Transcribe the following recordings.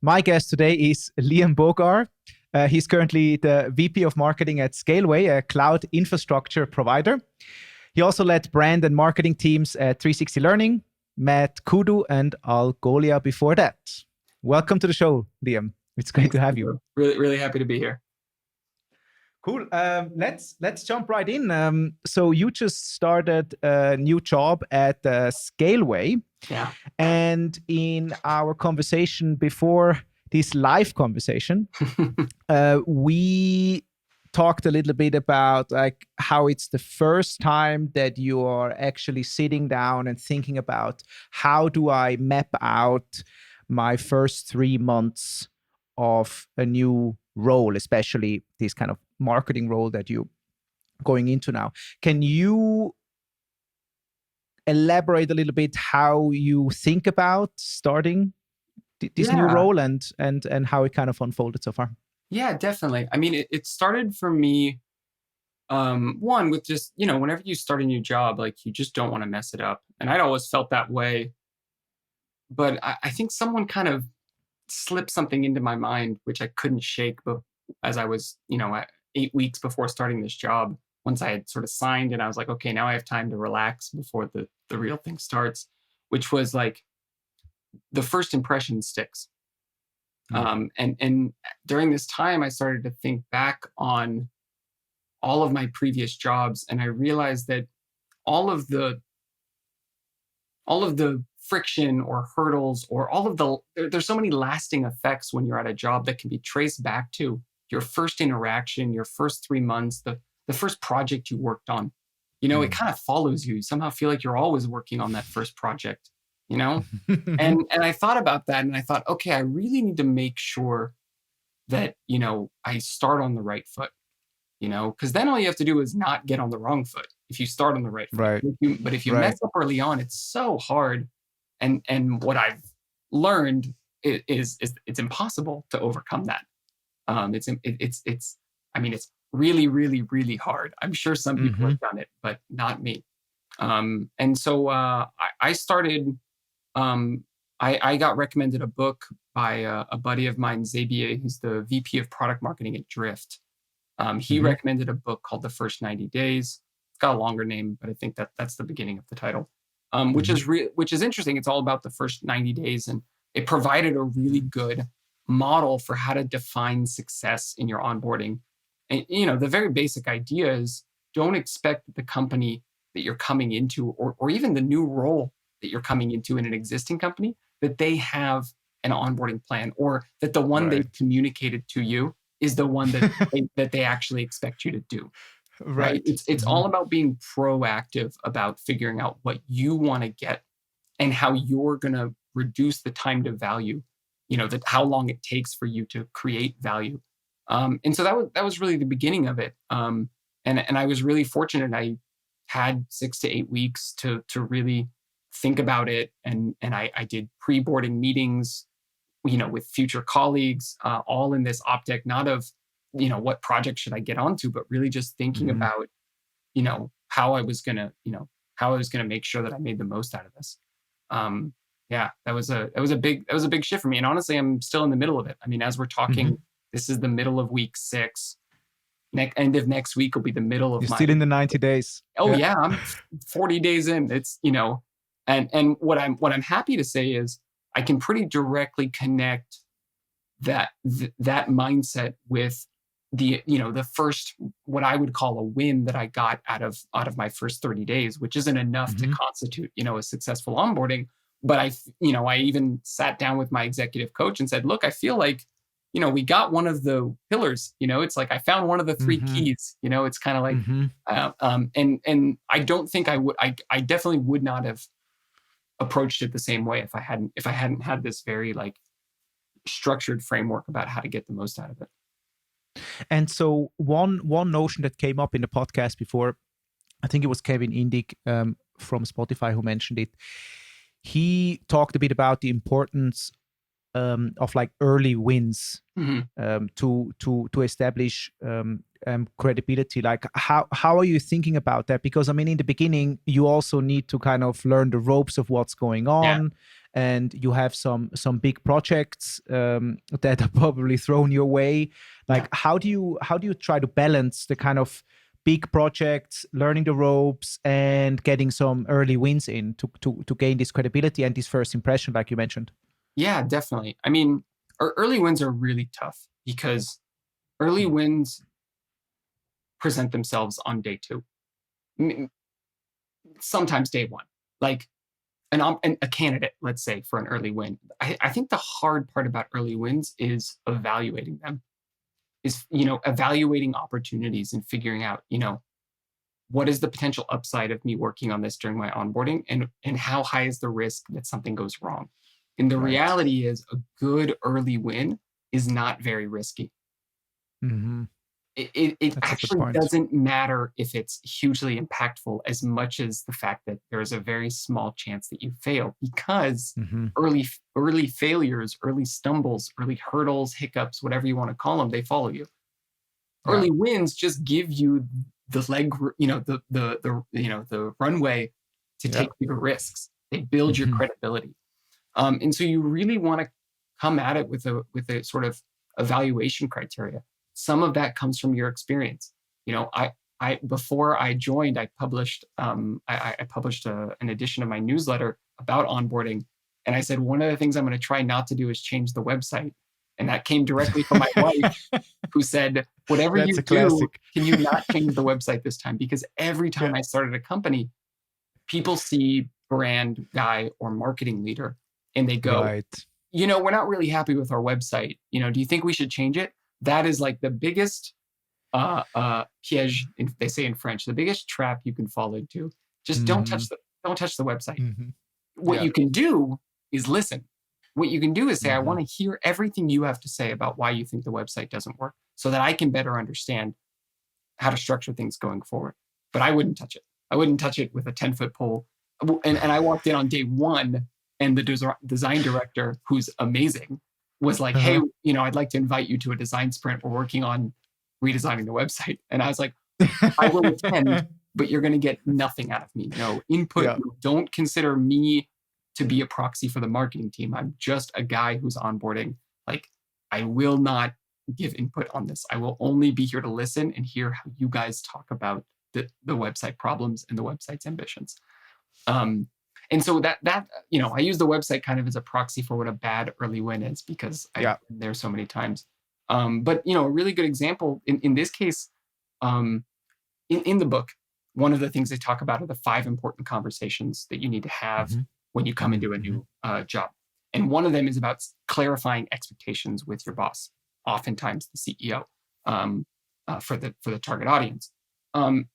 My guest today is Liam Boogar. He's currently the VP of Marketing at Scaleway, a cloud infrastructure provider. He also led brand and marketing teams at 360 Learning, MadKudu and Algolia before that. Welcome to the show, Liam. It's great to have you. Really, really happy to be here. Cool. Let's jump right in. So you just started a new job at Scaleway. Yeah. And in our conversation before this live conversation, we talked a little bit about like how it's the first time that you are actually sitting down and thinking about how do I map out my first 3 months of a new role, especially this kind of marketing role that you're going into now. Can you elaborate a little bit how you think about starting this new role and how it kind of unfolded so far? Yeah, definitely. I mean, it started for me, one, with just, whenever you start a new job, like you just don't want to mess it up. And I'd always felt that way. But I think someone kind of slipped something into my mind, which I couldn't shake. But as I was, at 8 weeks before starting this job, once I had sort of signed and I was like, okay, now I have time to relax before the real thing starts, which was like the first impression sticks. And during this time, I started to think back on all of my previous jobs, and I realized that all of the friction or hurdles or there's so many lasting effects when you're at a job that can be traced back to your first interaction, your first 3 months, the first project you worked on. It kind of follows you. You somehow feel like you're always working on that first project, and I thought about that and I thought, okay, I really need to make sure that, I start on the right foot, because then all you have to do is not get on the wrong foot if you start on the right foot. Right. But if you mess up early on, it's so hard. And what I've learned is it's impossible to overcome that. It's really, really, really hard. I'm sure some people have done it, but not me. And so I started. I got recommended a book by a buddy of mine, Xavier, who's the VP of Product Marketing at Drift. He recommended a book called The First 90 Days. It's got a longer name, but I think that's the beginning of the title. Which is interesting. It's all about the first 90 days, and it provided a really good model for how to define success in your onboarding. And the very basic idea is don't expect the company that you're coming into, or even the new role that you're coming into in an existing company, that they have an onboarding plan, or that the one they've communicated to you is the one that that they actually expect you to do. Right. It's all about being proactive about figuring out what you want to get and how you're going to reduce the time to value, how long it takes for you to create value. And so that was really the beginning of it. And I was really fortunate. I had 6 to 8 weeks to really think about it. And I did pre-boarding meetings, with future colleagues, all in this optic, not of, what project should I get onto, but really just thinking about, how I was going to make sure that I made the most out of this. That was a big shift for me. And honestly, I'm still in the middle of it. I mean, as we're talking, this is the middle of week 6. End of next week will be the middle of You're still in the 90 days. Oh yeah, I'm 40 days in. It's, and what I'm happy to say is I can pretty directly connect that mindset with the first, what I would call a win that I got out of my first 30 days, which isn't enough to constitute, a successful onboarding. But I even sat down with my executive coach and said, look, I feel like, we got one of the pillars, it's like I found one of the 3 keys, it's kind of like, and I don't think I definitely would not have approached it the same way if I hadn't had this very like structured framework about how to get the most out of it. And so one notion that came up in the podcast before, I think it was Kevin Indig from Spotify who mentioned it. He talked a bit about the importance of like early wins to establish credibility? Like how are you thinking about that? Because I mean, in the beginning, you also need to kind of learn the ropes of what's going on, and you have some big projects that are probably thrown your way. Like how do you try to balance the kind of big projects, learning the ropes, and getting some early wins in to gain this credibility and this first impression, like you mentioned? Yeah, definitely. I mean, early wins are really tough because early wins present themselves on day two, sometimes day one. Like a candidate, let's say, for an early win. I think the hard part about early wins is evaluating them, is, evaluating opportunities and figuring out, what is the potential upside of me working on this during my onboarding, and how high is the risk that something goes wrong. And the reality is a good early win is not very risky. Mm-hmm. It actually doesn't matter if it's hugely impactful as much as the fact that there's a very small chance that you fail, because early failures, early stumbles, early hurdles, hiccups, whatever you want to call them, they follow you. Early wins just give you the leg, the runway to take bigger risks. They build your credibility. And so you really want to come at it with a sort of evaluation criteria. Some of that comes from your experience. I before I joined, I published an edition of my newsletter about onboarding, and I said one of the things I'm going to try not to do is change the website. And that came directly from my wife, who said, "Whatever you do, can you not change the website this time?" Because every time I started a company, people see brand guy or marketing leader, and they go, we're not really happy with our website. Do you think we should change it? That is like the biggest piège, they say in French, the biggest trap you can fall into. Just don't touch the website. What you can do is listen. What you can do is say, I want to hear everything you have to say about why you think the website doesn't work, so that I can better understand how to structure things going forward. But I wouldn't touch it. I wouldn't touch it with a 10-foot pole. And I walked in on day one, and the design director, who's amazing, was like, "Hey, I'd like to invite you to a design sprint. We're working on redesigning the website." And I was like, "I will attend, but you're going to get nothing out of me. No input. Don't consider me to be a proxy for the marketing team. I'm just a guy who's onboarding. Like, I will not give input on this. I will only be here to listen and hear how you guys talk about the website problems and the website's ambitions." And so that I use the website kind of as a proxy for what a bad early win is, because I've been there so many times. But a really good example in this case, in the book, one of the things they talk about are the 5 important conversations that you need to have when you come into a new job. And one of them is about clarifying expectations with your boss, oftentimes the CEO, for the target audience. And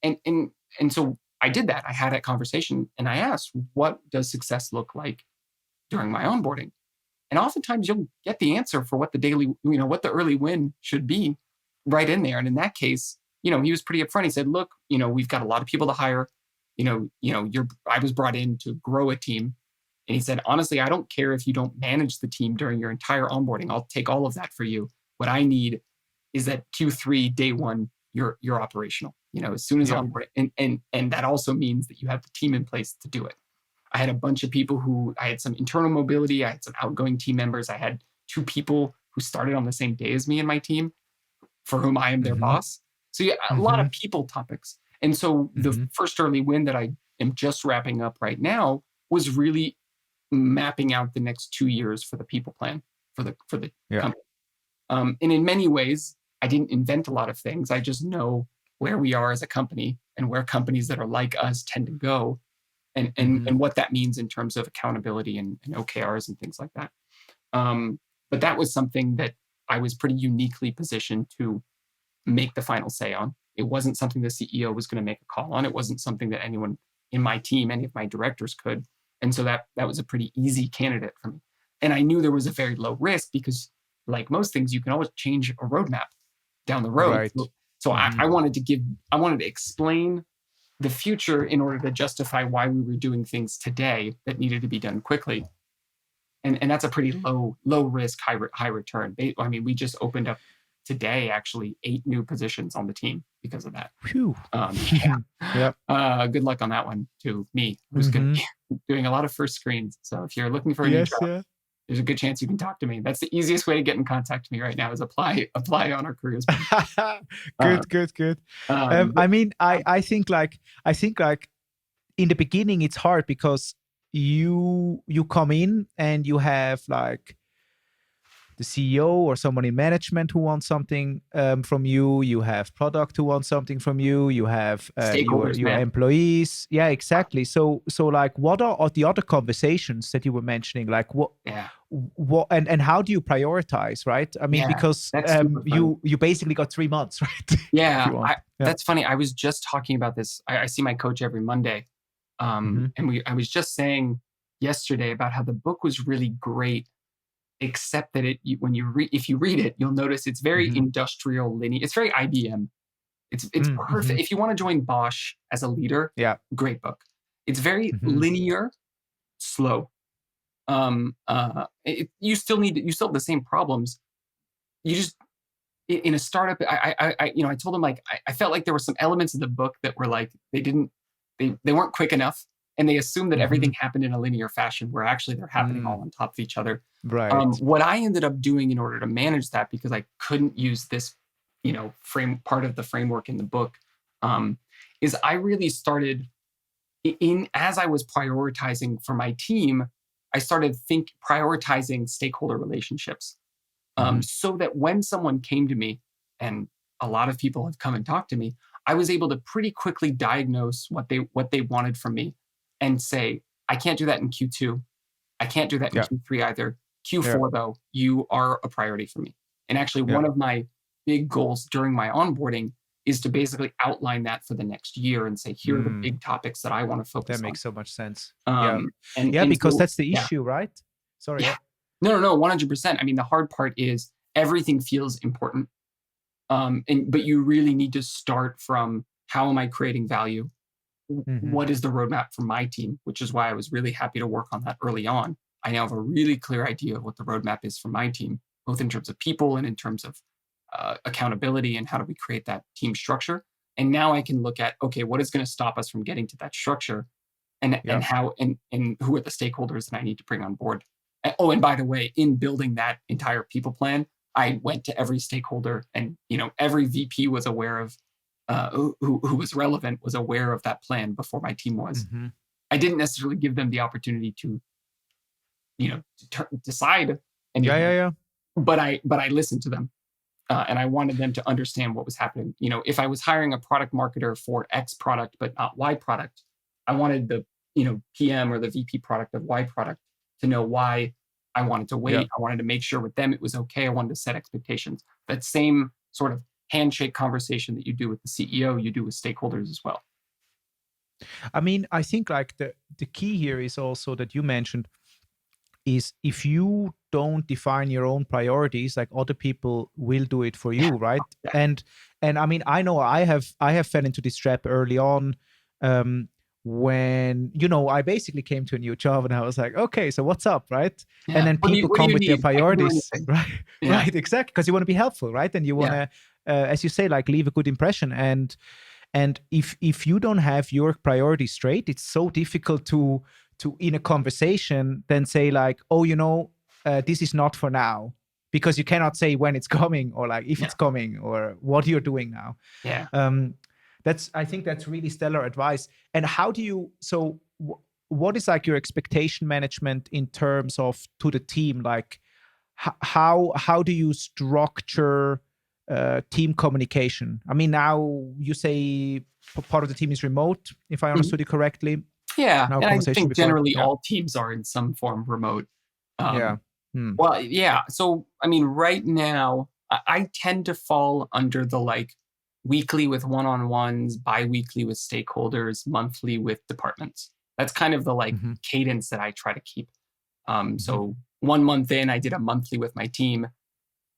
so I did that. I had that conversation, and I asked, what does success look like during my onboarding? And oftentimes you'll get the answer for what what the early win should be right in there. And in that case, he was pretty upfront. He said, "Look, we've got a lot of people to hire. I was brought in to grow a team." And he said, "Honestly, I don't care if you don't manage the team during your entire onboarding. I'll take all of that for you. What I need is that Q3 day one, you're operational, as soon as onboarding." And that also means that you have the team in place to do it. I had a bunch of people I had some internal mobility. I had some outgoing team members. I had 2 people who started on the same day as me in my team, for whom I am their boss. So a lot of people topics. And so the first early win that I am just wrapping up right now was really mapping out the next 2 years for the people plan for the company. And in many ways, I didn't invent a lot of things. I just know where we are as a company and where companies that are like us tend to go, and what that means in terms of accountability and OKRs and things like that. But that was something that I was pretty uniquely positioned to make the final say on. It wasn't something the CEO was going to make a call on. It wasn't something that anyone in my team, any of my directors could. And so that was a pretty easy candidate for me. And I knew there was a very low risk, because like most things, you can always change a roadmap down the road. Right. So I wanted to explain the future in order to justify why we were doing things today that needed to be done quickly. And that's a pretty low risk, high return. We just opened up today actually 8 new positions on the team because of that. Phew. Yeah. Good luck on that one to me, who's going to be doing a lot of first screens. So if you're looking for a new job, there's a good chance you can talk to me. That's the easiest way to get in contact with me right now is apply on our careers. Good. I mean, I think like in the beginning it's hard because you come in and you have like the CEO or someone in management who wants something from you. You have product who wants something from you. You have your employees. Yeah, exactly. So like, what are the other conversations that you were mentioning? Like what and how do you prioritize? Right. I mean, because you basically got 3 months, right? Yeah, that's funny. I was just talking about this. I see my coach every Monday, and I was just saying yesterday about how the book was really great. Except that if you read it, you'll notice it's very industrial linear. It's very IBM. It's perfect. If you want to join Bosch as a leader, great book. It's very linear, slow. You still have the same problems. You just in a startup. I told them like I felt like there were some elements of the book that were like they weren't quick enough. And they assume that everything happened in a linear fashion where actually they're happening all on top of each other. Right. What I ended up doing in order to manage that, because I couldn't use this, part of the framework in the book, is I really started as I was prioritizing for my team, I started prioritizing stakeholder relationships. So that when someone came to me, and a lot of people have come and talked to me, I was able to pretty quickly diagnose what they wanted from me. And say, I can't do that in Q2. I can't do that in Q3 either. Q4, though, you are a priority for me. And actually, one of my big goals during my onboarding is to basically outline that for the next year and say, here are the big topics that I want to focus on. That makes so much sense. Because that's the issue, right? Sorry. Yeah. No, 100%. I mean, the hard part is everything feels important. But you really need to start from how am I creating value? What is the roadmap for my team, which is why I was really happy to work on that early on. I now have a really clear idea of what the roadmap is for my team, both in terms of people and in terms of accountability and how do we create that team structure. And now I can look at, okay, what is going to stop us from getting to that structure and how and who are the stakeholders that I need to bring on board. And by the way, in building that entire people plan, I went to every stakeholder and, every VP was aware of who was relevant, was aware of that plan before my team was. I didn't necessarily give them the opportunity to, decide anything. But I listened to them, and I wanted them to understand what was happening. If I was hiring a product marketer for X product but not Y product, I wanted the PM or the VP product of Y product to know why I wanted to wait. I wanted to make sure with them it was okay. I wanted to set expectations. That same sort of handshake conversation that you do with the CEO, you do with stakeholders as well. I mean, I think like the key here is also that you mentioned is if you don't define your own priorities, like other people will do it for you, right? And I mean, I know I have fell into this trap early on. When I basically came to a new job and I was like, okay, so what's up, right? And then people come with their priorities, right? Right, exactly, because you want to be helpful, right? And you want to, as you say, like leave a good impression. And if you don't have your priorities straight, it's so difficult to in a conversation then say like, oh, this is not for now, because you cannot say when it's coming or like if it's coming or what you're doing now. I think that's really stellar advice. And how do you, what is like your expectation management in terms of to the team? Like how do you structure team communication? I mean, now you say part of the team is remote, if I understood it correctly. Yeah, and I think generally all teams are in some form remote. Well, yeah. So, I mean, right now, I tend to fall under the like weekly with one-on-ones, bi-weekly with stakeholders, monthly with departments. That's kind of the like cadence that I try to keep. So 1 month in, I did a monthly with my team,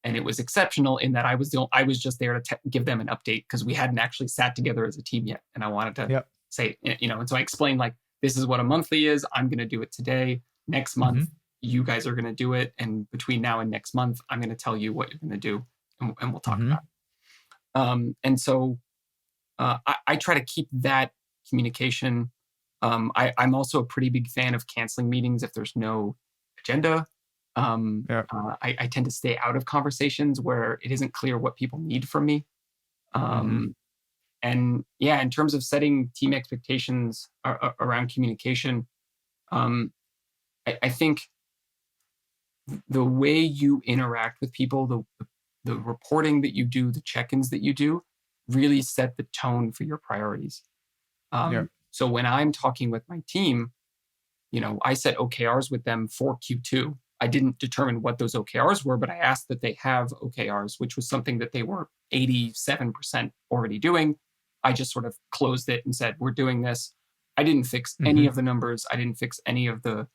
and it was exceptional in that I was just there to give them an update because we hadn't actually sat together as a team yet, and I wanted to say, and so I explained like, this is what a monthly is. I'm going to do it today. Next month, you guys are going to do it, and between now and next month, I'm going to tell you what you're going to do. and we'll talk about it. And so I try to keep that communication. I'm also a pretty big fan of canceling meetings if there's no agenda. I tend to stay out of conversations where it isn't clear what people need from me. And yeah, in terms of setting team expectations around communication, I think the way you interact with people, the reporting that you do, the check-ins that you do, really set the tone for your priorities. So when I'm talking with my team, I set OKRs with them for Q2. I didn't determine what those OKRs were, but I asked that they have OKRs, which was something that they were 87% already doing. I just sort of closed it and said, we're doing this. I didn't fix any of the numbers. I didn't fix any of the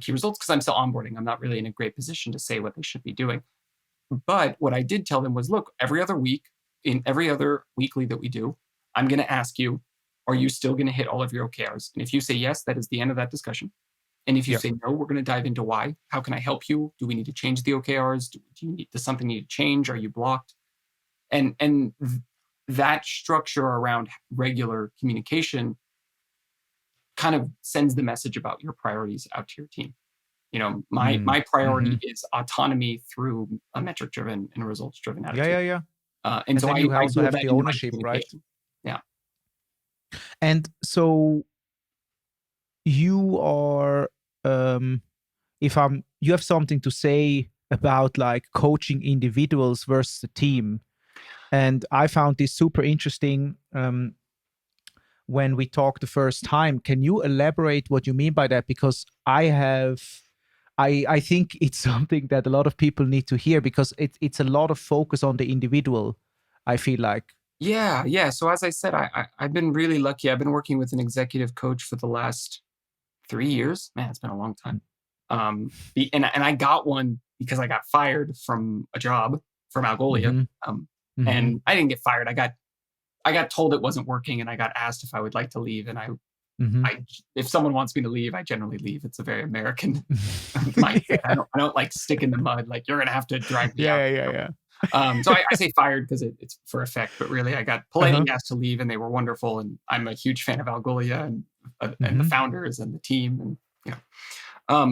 key results because I'm still onboarding. I'm not really in a great position to say what they should be doing. But what I did tell them was, look, every other week, in every other weekly that we do, I'm going to ask you, are you still going to hit all of your OKRs? And if you say yes, that is the end of that discussion. And if you say no, we're going to dive into why. How can I help you? Do we need to change the OKRs? Does something need to change? Are you blocked? And that structure around regular communication kind of sends the message about your priorities out to your team. My priority is autonomy through a metric-driven and results-driven attitude. And so you also have the ownership, right? Yeah. And so you are, you have something to say about like coaching individuals versus the team. And I found this super interesting when we talked the first time. Can you elaborate what you mean by that? Because I think it's something that a lot of people need to hear, because it's a lot of focus on the individual, I feel like. Yeah. So as I said, I've been really lucky. I've been working with an executive coach for the last 3 years. Man, it's been a long time. And I got one because I got fired from a job from Algolia. And I didn't get fired. I got told it wasn't working, and I got asked if I would like to leave. And I if someone wants me to leave, I generally leave. It's a very American mindset. I don't like stick in the mud. Like, you're gonna have to drag me out. So I say fired because it's for effect, but really I got politely asked to leave, and they were wonderful. And I'm a huge fan of Algolia and the founders and the team, and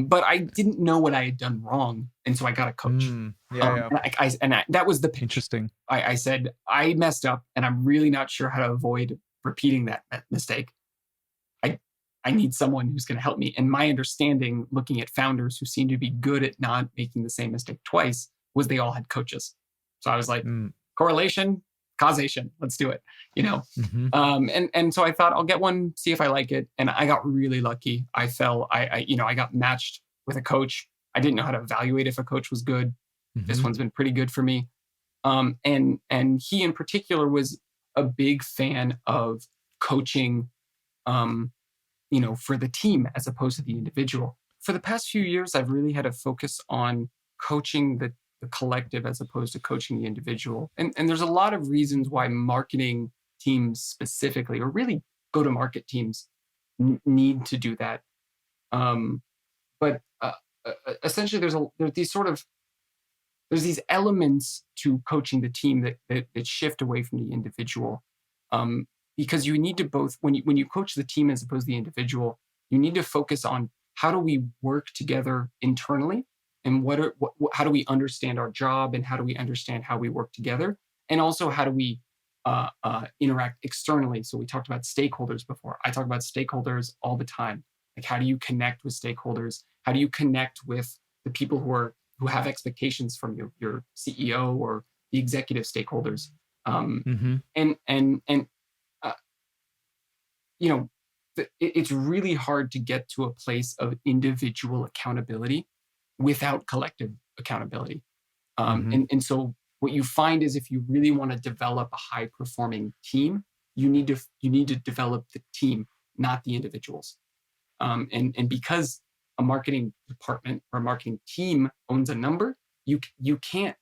but I didn't know what I had done wrong, and so I got a coach. And that was the pitch. Interesting. I said, I messed up, and I'm really not sure how to avoid repeating that mistake. I need someone who's going to help me. And my understanding, looking at founders who seem to be good at not making the same mistake twice, was they all had coaches. So I was like, correlation, causation, let's do it, and so I thought, I'll get one, see if I like it. And I got really lucky. I got matched with a coach. I didn't know how to evaluate if a coach was good. This one's been pretty good for me. And he in particular was a big fan of coaching, for the team as opposed to the individual. For the past few years, I've really had a focus on coaching the collective as opposed to coaching the individual. And there's a lot of reasons why marketing teams specifically, or really go-to-market teams, need to do that. But essentially, there's these elements to coaching the team that shift away from the individual. Because you need to both, when you coach the team as opposed to the individual, you need to focus on how do we work together internally, and how do we understand our job, and how do we understand how we work together, and also how do we interact externally. So we talked about stakeholders before. I talk about stakeholders all the time. Like, how do you connect with stakeholders? How do you connect with the people who have expectations from your CEO or the executive stakeholders? It's really hard to get to a place of individual accountability without collective accountability. And so what you find is, if you really want to develop a high performing team, you need to develop the team, not the individuals. And because a marketing department or a marketing team owns a number, you can't.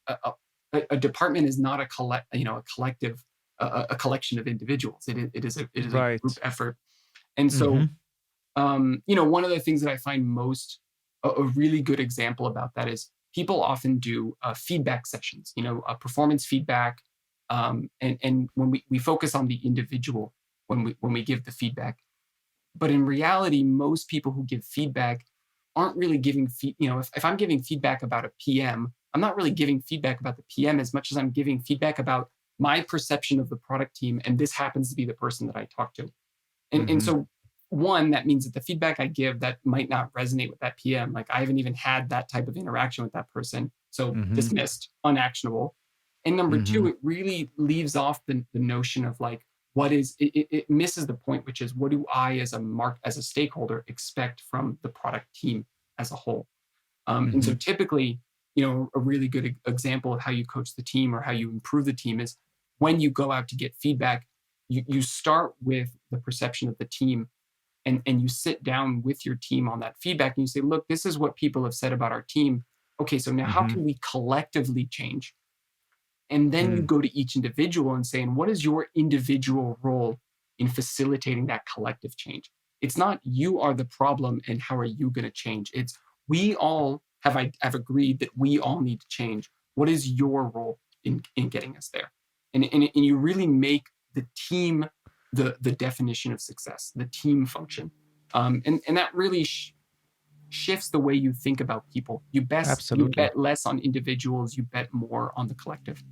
A department is not a collective, a collection of individuals. It is a group effort. And so, one of the things that I find a really good example about that is, people often do feedback sessions, performance feedback. And when we focus on the individual when we give the feedback. But in reality, most people who give feedback aren't really giving, if I'm giving feedback about a PM, I'm not really giving feedback about the PM as much as I'm giving feedback about my perception of the product team. And this happens to be the person that I talk to. And so one, that means that the feedback I give that might not resonate with that PM. Like I haven't even had that type of interaction with that person. So dismissed, unactionable. And number two, it really leaves off the notion of like, it misses the point, which is what do I as a stakeholder expect from the product team as a whole? And so typically, a really good example of how you coach the team or how you improve the team is when you go out to get feedback, you start with the perception of the team and you sit down with your team on that feedback and you say, look, this is what people have said about our team. Okay, so now how can we collectively change? And then you go to each individual and say, and what is your individual role in facilitating that collective change? It's not you are the problem and how are you going to change? It's we all have agreed that we all need to change. What is your role in getting us there? And you really make the team the definition of success, the team function. And that really shifts the way you think about people. You bet less on individuals, you bet more on the collective.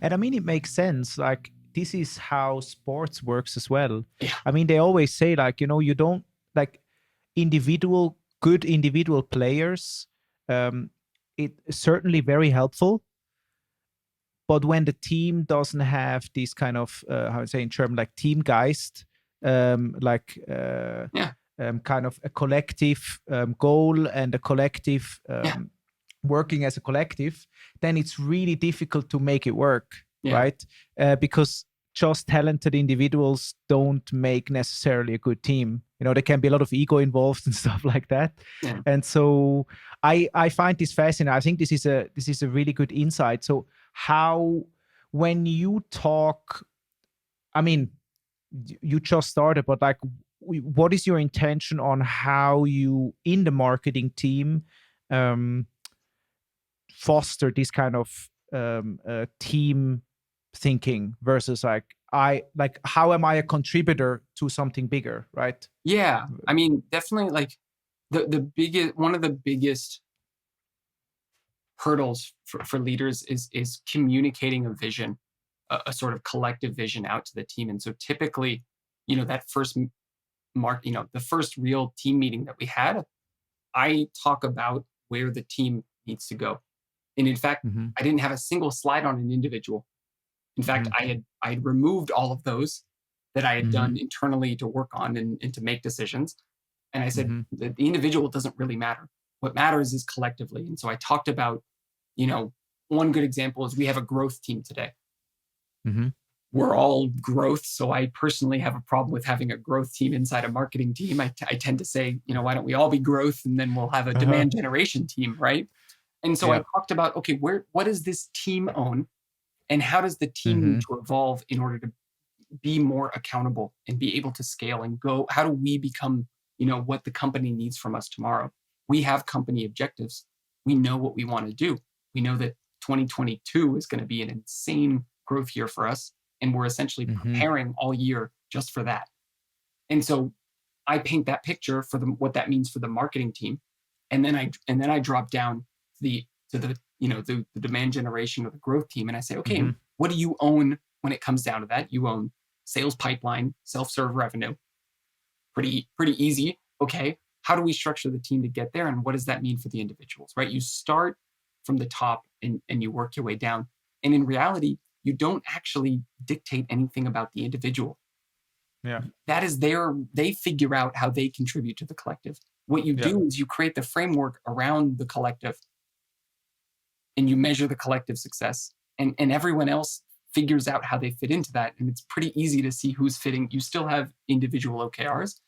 And I mean, it makes sense. Like, this is how sports works as well. Yeah. I mean, they always say, like, you don't like good individual players. It's certainly very helpful. But when the team doesn't have this kind of, how to say in German, like Teamgeist, kind of a collective goal and a collective working as a collective, then it's really difficult to make it work, right? Because just talented individuals don't make necessarily a good team. There can be a lot of ego involved and stuff like that. Yeah. And so I find this fascinating. I think this is a really good insight. So how, when you talk, I mean, you just started, but like, what is your intention on how you, in the marketing team, foster this kind of team thinking versus how am I a contributor to something bigger, right? Yeah, I mean, definitely, like one of the biggest hurdles for leaders is communicating a vision, a sort of collective vision out to the team. And so typically, that first the first real team meeting that we had, I talk about where the team needs to go. And in fact, I didn't have a single slide on an individual. In fact, I had removed all of those that I had done internally to work on and to make decisions. And I said, the individual doesn't really matter. What matters is collectively. And so I talked about, one good example is we have a growth team today. We're all growth. So I personally have a problem with having a growth team inside a marketing team. I tend to say, why don't we all be growth and then we'll have a demand generation team, right? And so I talked about, okay, what does this team own? And how does the team need to evolve in order to be more accountable and be able to scale and go? How do we become, what the company needs from us tomorrow? We have company objectives. We know what we want to do. We know that 2022 is going to be an insane growth year for us. And we're essentially preparing all year just for that. And so I paint that picture for what that means for the marketing team. And then I drop down to the demand generation or the growth team. And I say, okay, what do you own when it comes down to that? You own sales pipeline, self-serve revenue. Pretty easy. Okay. How do we structure the team to get there? And what does that mean for the individuals, right? You start from the top and you work your way down. And in reality, you don't actually dictate anything about the individual. Yeah. That is they figure out how they contribute to the collective. What you do is you create the framework around the collective and you measure the collective success, and everyone else figures out how they fit into that. And it's pretty easy to see who's fitting. You still have individual OKRs,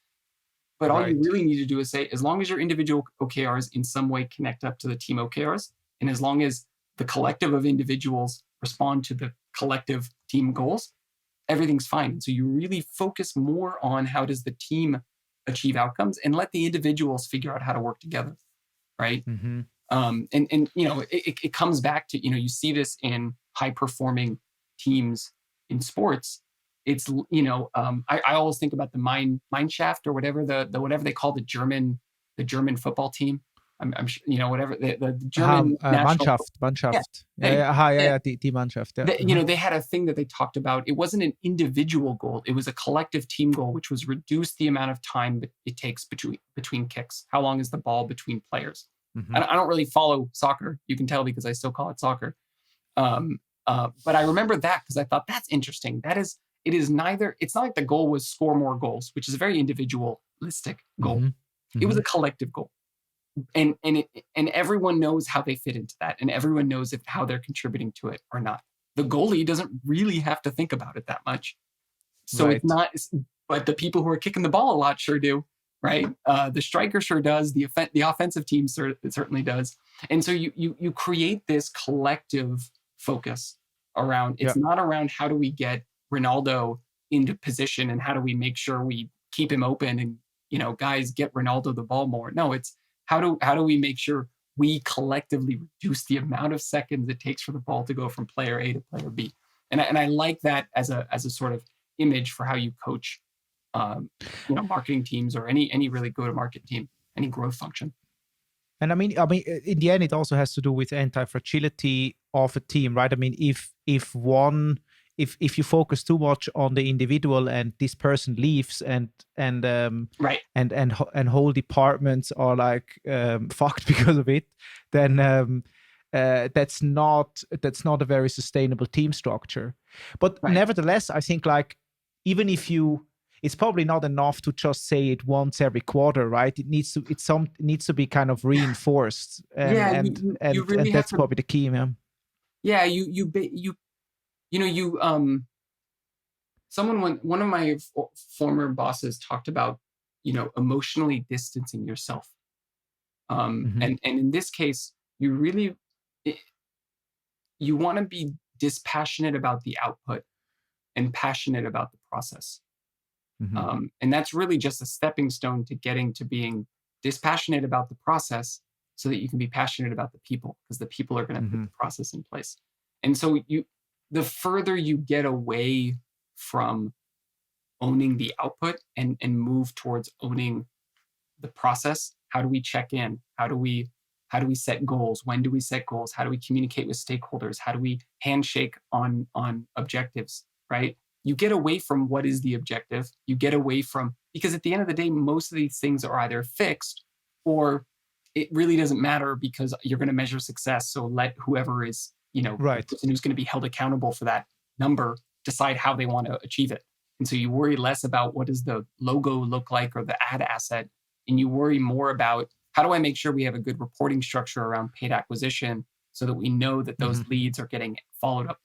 but all you really need to do is say, as long as your individual OKRs in some way connect up to the team OKRs, and as long as the collective of individuals respond to the collective team goals, everything's fine. So you really focus more on how does the team achieve outcomes and let the individuals figure out how to work together, right? And it comes back to, you see this in high performing teams in sports. It's, I always think about the mine shaft, or whatever whatever they call the German football team. I'm sure, whatever the German national Mannschaft. yeah, Die Mannschaft. they had a thing that they talked about. It wasn't an individual goal; it was a collective team goal, which was reduce the amount of time it takes between kicks. How long is the ball between players? I don't really follow soccer. You can tell because I still call it soccer. But I remember that because I thought that's interesting. It's not like the goal was score more goals, which is a very individualistic goal. It was a collective goal. And everyone knows how they fit into that, and everyone knows how they're contributing to it or not. The goalie doesn't really have to think about it that much. So It's not, but the people who are kicking the ball a lot sure do, right? The striker sure does. The offensive team certainly does. And so you create this collective focus around. It's not around how do we get Ronaldo into position and how do we make sure we keep him open and guys get Ronaldo the ball more. No, it's how do we make sure we collectively reduce the amount of seconds it takes for the ball to go from player A to player B. And I like that as a sort of image for how you coach marketing teams or any really go-to-market team, any growth function. And I mean, in the end, it also has to do with anti-fragility of a team, right? I mean, if you focus too much on the individual and this person leaves and whole departments are like fucked because of it, then that's not a very sustainable team structure. But nevertheless, I think like even if it's probably not enough to just say it once every quarter, right? It needs to be kind of reinforced, and that's probably the key, man. Yeah, one of my former bosses talked about, emotionally distancing yourself. And in this case, you want to be dispassionate about the output and passionate about the process. And that's really just a stepping stone to getting to being dispassionate about the process so that you can be passionate about the people, because the people are going to put the process in place. And so the further you get away from owning the output and move towards owning the process, how do we check in? How do we set goals? When do we set goals? How do we communicate with stakeholders? How do we handshake on objectives, right? You get away from what is the objective. You get away from, because at the end of the day, most of these things are either fixed or it really doesn't matter because you're going to measure success. So let whoever is, the person who's going to be held accountable for that number decide how they want to achieve it. And so you worry less about what does the logo look like or the ad asset, and you worry more about how do I make sure we have a good reporting structure around paid acquisition so that we know that those leads are getting followed up,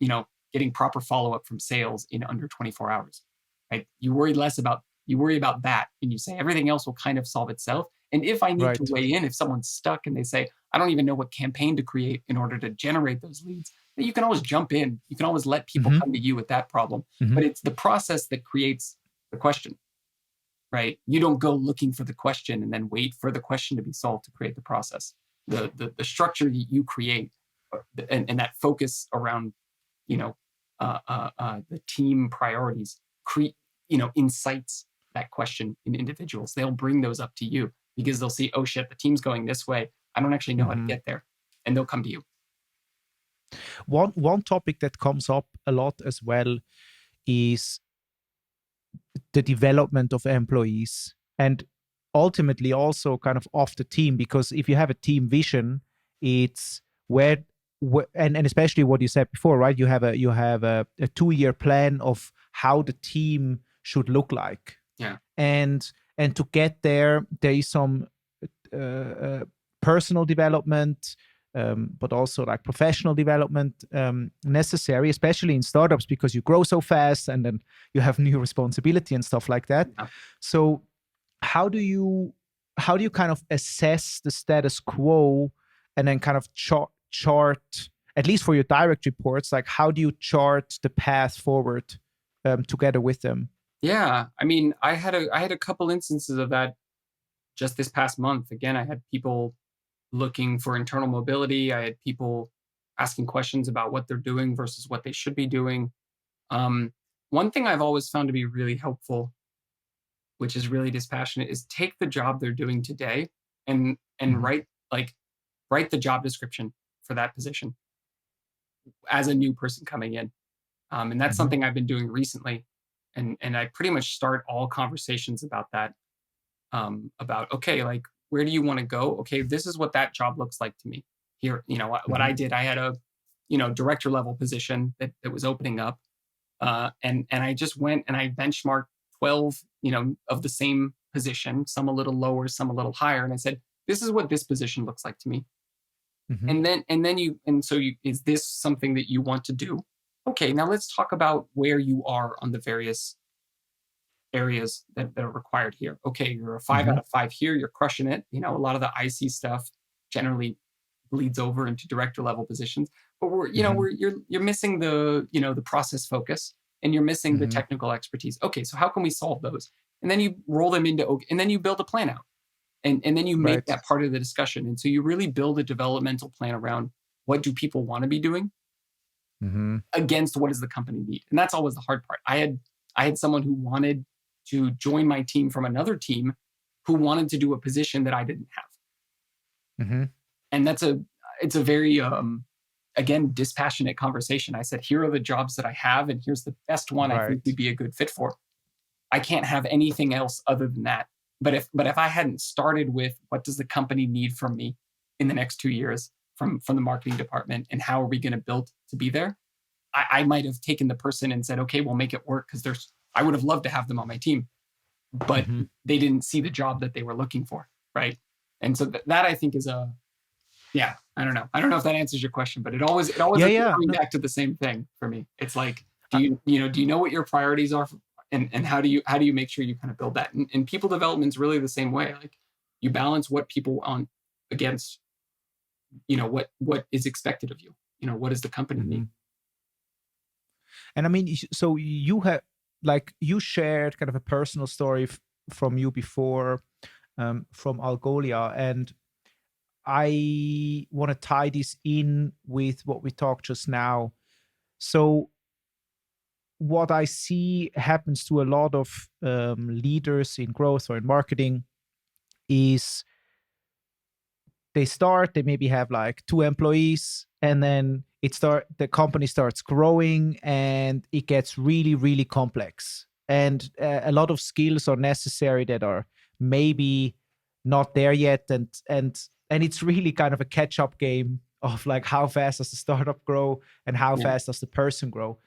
getting proper follow-up from sales in under 24 hours, right? You worry about that, and you say everything else will kind of solve itself. And if I need to weigh in, if someone's stuck and they say, I don't even know what campaign to create in order to generate those leads, then you can always jump in. You can always let people come to you with that problem. But it's the process that creates the question, right? You don't go looking for the question and then wait for the question to be solved to create the process. The structure that you create and that focus around the team priorities incites that question in individuals. They'll bring those up to you because they'll see, oh shit, the team's going this way. I don't actually know how to get there. And they'll come to you. One topic that comes up a lot as well is the development of employees, and ultimately also kind of the team, because if you have a team vision, it's and especially what you said before, right? You have a 2-year plan of how the team should look like. Yeah. And to get there is some personal development, but also like professional development necessary, especially in startups, because you grow so fast and then you have new responsibility and stuff like that. Yeah. So how do you kind of assess the status quo and then kind of chart, at least for your direct reports, like how do you chart the path forward together with them? Yeah, I mean, I had a couple instances of that just this past month. Again, I had people looking for internal mobility. I had people asking questions about what they're doing versus what they should be doing. Um, One thing I've always found to be really helpful, which is really dispassionate, is take the job they're doing today and Hmm. write the job description for that position as a new person coming in. And that's Hmm. something I've been doing recently. And I pretty much start all conversations about that. About, okay, like, where do you want to go? Okay, this is what that job looks like to me. Here, what Hmm. I did, I had a director level position that was opening up, and I just went and I benchmarked 12 of the same position, some a little lower, some a little higher, and I said, this is what this position looks like to me. Hmm. And then is this something that you want to do? Okay, now let's talk about where you are on the various areas that are required here. Okay, you're a 5 out of 5 here, you're crushing it. A lot of the IC stuff generally bleeds over into director level positions, but Hmm. you're missing the process focus, and you're missing the Hmm. technical expertise. Okay, so how can we solve those? And then you roll them into, and then you build a plan out, and then you make Right. that part of the discussion. And so you really build a developmental plan around what do people want to be doing Hmm. against what does the company need. And that's always the hard part. I had someone who wanted to join my team from another team, who wanted to do a position that I didn't have. Hmm. And it's a very again, dispassionate conversation. I said, here are the jobs that I have, and here's the best one I think Right. you'd be a good fit for. I can't have anything else other than that. But if I hadn't started with what does the company need from me in the next 2 years from the marketing department, and how are we going to build to be there, I might have taken the person and said, okay, we'll make it work, because I would have loved to have them on my team, but Hmm. they didn't see the job that they were looking for, right? And so that I think is a, yeah, I don't know. I don't know if that answers your question, but it always Yeah, ends up yeah. coming No, back to the same thing for me. It's like, uh, do you know what your priorities are, and how do you make sure you kind of build that? And people development is really the same way. Like, you balance what people want against, what is expected of you. What does the company need? mhm. And I mean, so you have, like, you shared kind of a personal story from you before, from Algolia, and I want to tie this in with what we talked just now. So what I see happens to a lot of leaders in growth or in marketing is they maybe have like 2 employees, and then the company starts growing and it gets really, really complex, and a lot of skills are necessary that are maybe not there yet, and it's really kind of a catch up game of like how fast does the startup grow and how Yeah. fast does the person grow.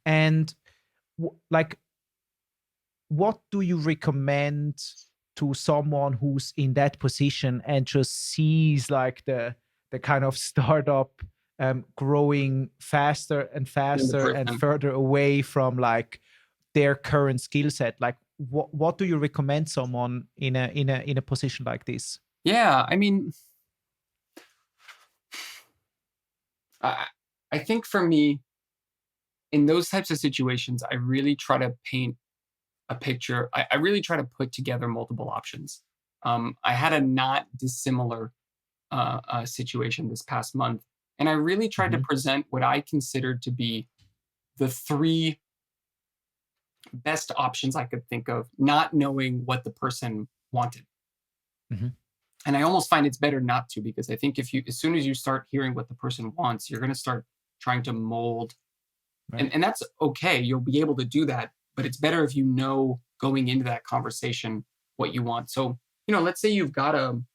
And like, what do you recommend to someone who's in that position and just sees like the kind of startup growing faster and In the faster and person. further away from like their current skill set? Like, what do you recommend someone in a position like this? Yeah. I mean, I, I think for me, in those types of situations, I really try to paint a picture. I really try to put together multiple options. I had a not dissimilar situation this past month, and I really tried to Hmm. present what I considered to be the three best options I could think of, not knowing what the person wanted. Hmm. And I almost find it's better not to, because I think as soon as you start hearing what the person wants, you're going to start trying to mold, Right. and that's okay. You'll be able to do that, but it's better if you know going into that conversation what you want. So, let's say you've got I'm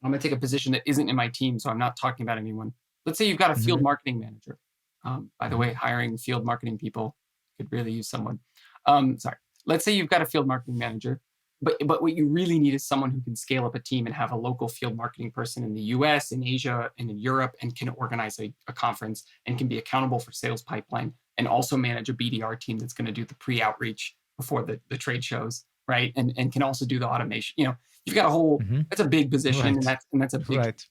going to take a position that isn't in my team, so I'm not talking about anyone. Let's say you've got a field Hmm. marketing manager. By the Hmm. way, hiring field marketing people could really use someone. Sorry. Let's say you've got a field marketing manager, but what you really need is someone who can scale up a team and have a local field marketing person in the US, in Asia, and in Europe, and can organize a conference, and can be accountable for sales pipeline, and also manage a BDR team that's going to do the pre-outreach before the trade shows, right? And can also do the automation. You've got a whole, Hmm. that's a big position, and Right. that's a big, Right.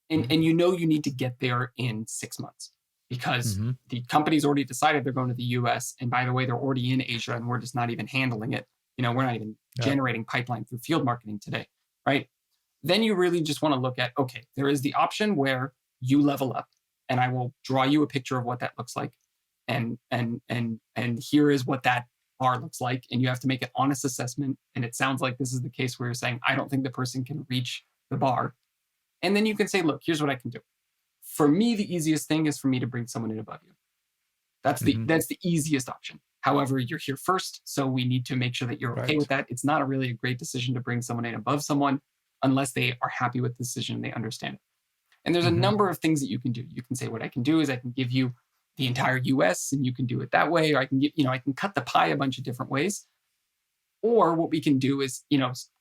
and you need to get there in 6 months, because Hmm. the company's already decided they're going to the US, and by the way, they're already in Asia, and we're just not even handling it. We're not even Yeah. generating pipeline through field marketing today, right? then you really just want to look at, okay, there is the option where you level up, and I will draw you a picture of what that looks like. And here is what that bar looks like. And you have to make an honest assessment. And it sounds like this is the case where you're saying, I don't think the person can reach the bar. And then you can say, look, here's what I can do. For me, the easiest thing is for me to bring someone in above you. That's the easiest option. However, you're here first, so we need to make sure that you're okay with that. It's not really a great decision to bring someone in above someone unless they are happy with the decision and they understand it. And there's a number of things that you can do. You can say, what I can do is I can give you the entire US and you can do it that way, or I can I can cut the pie a bunch of different ways. Or what we can do is,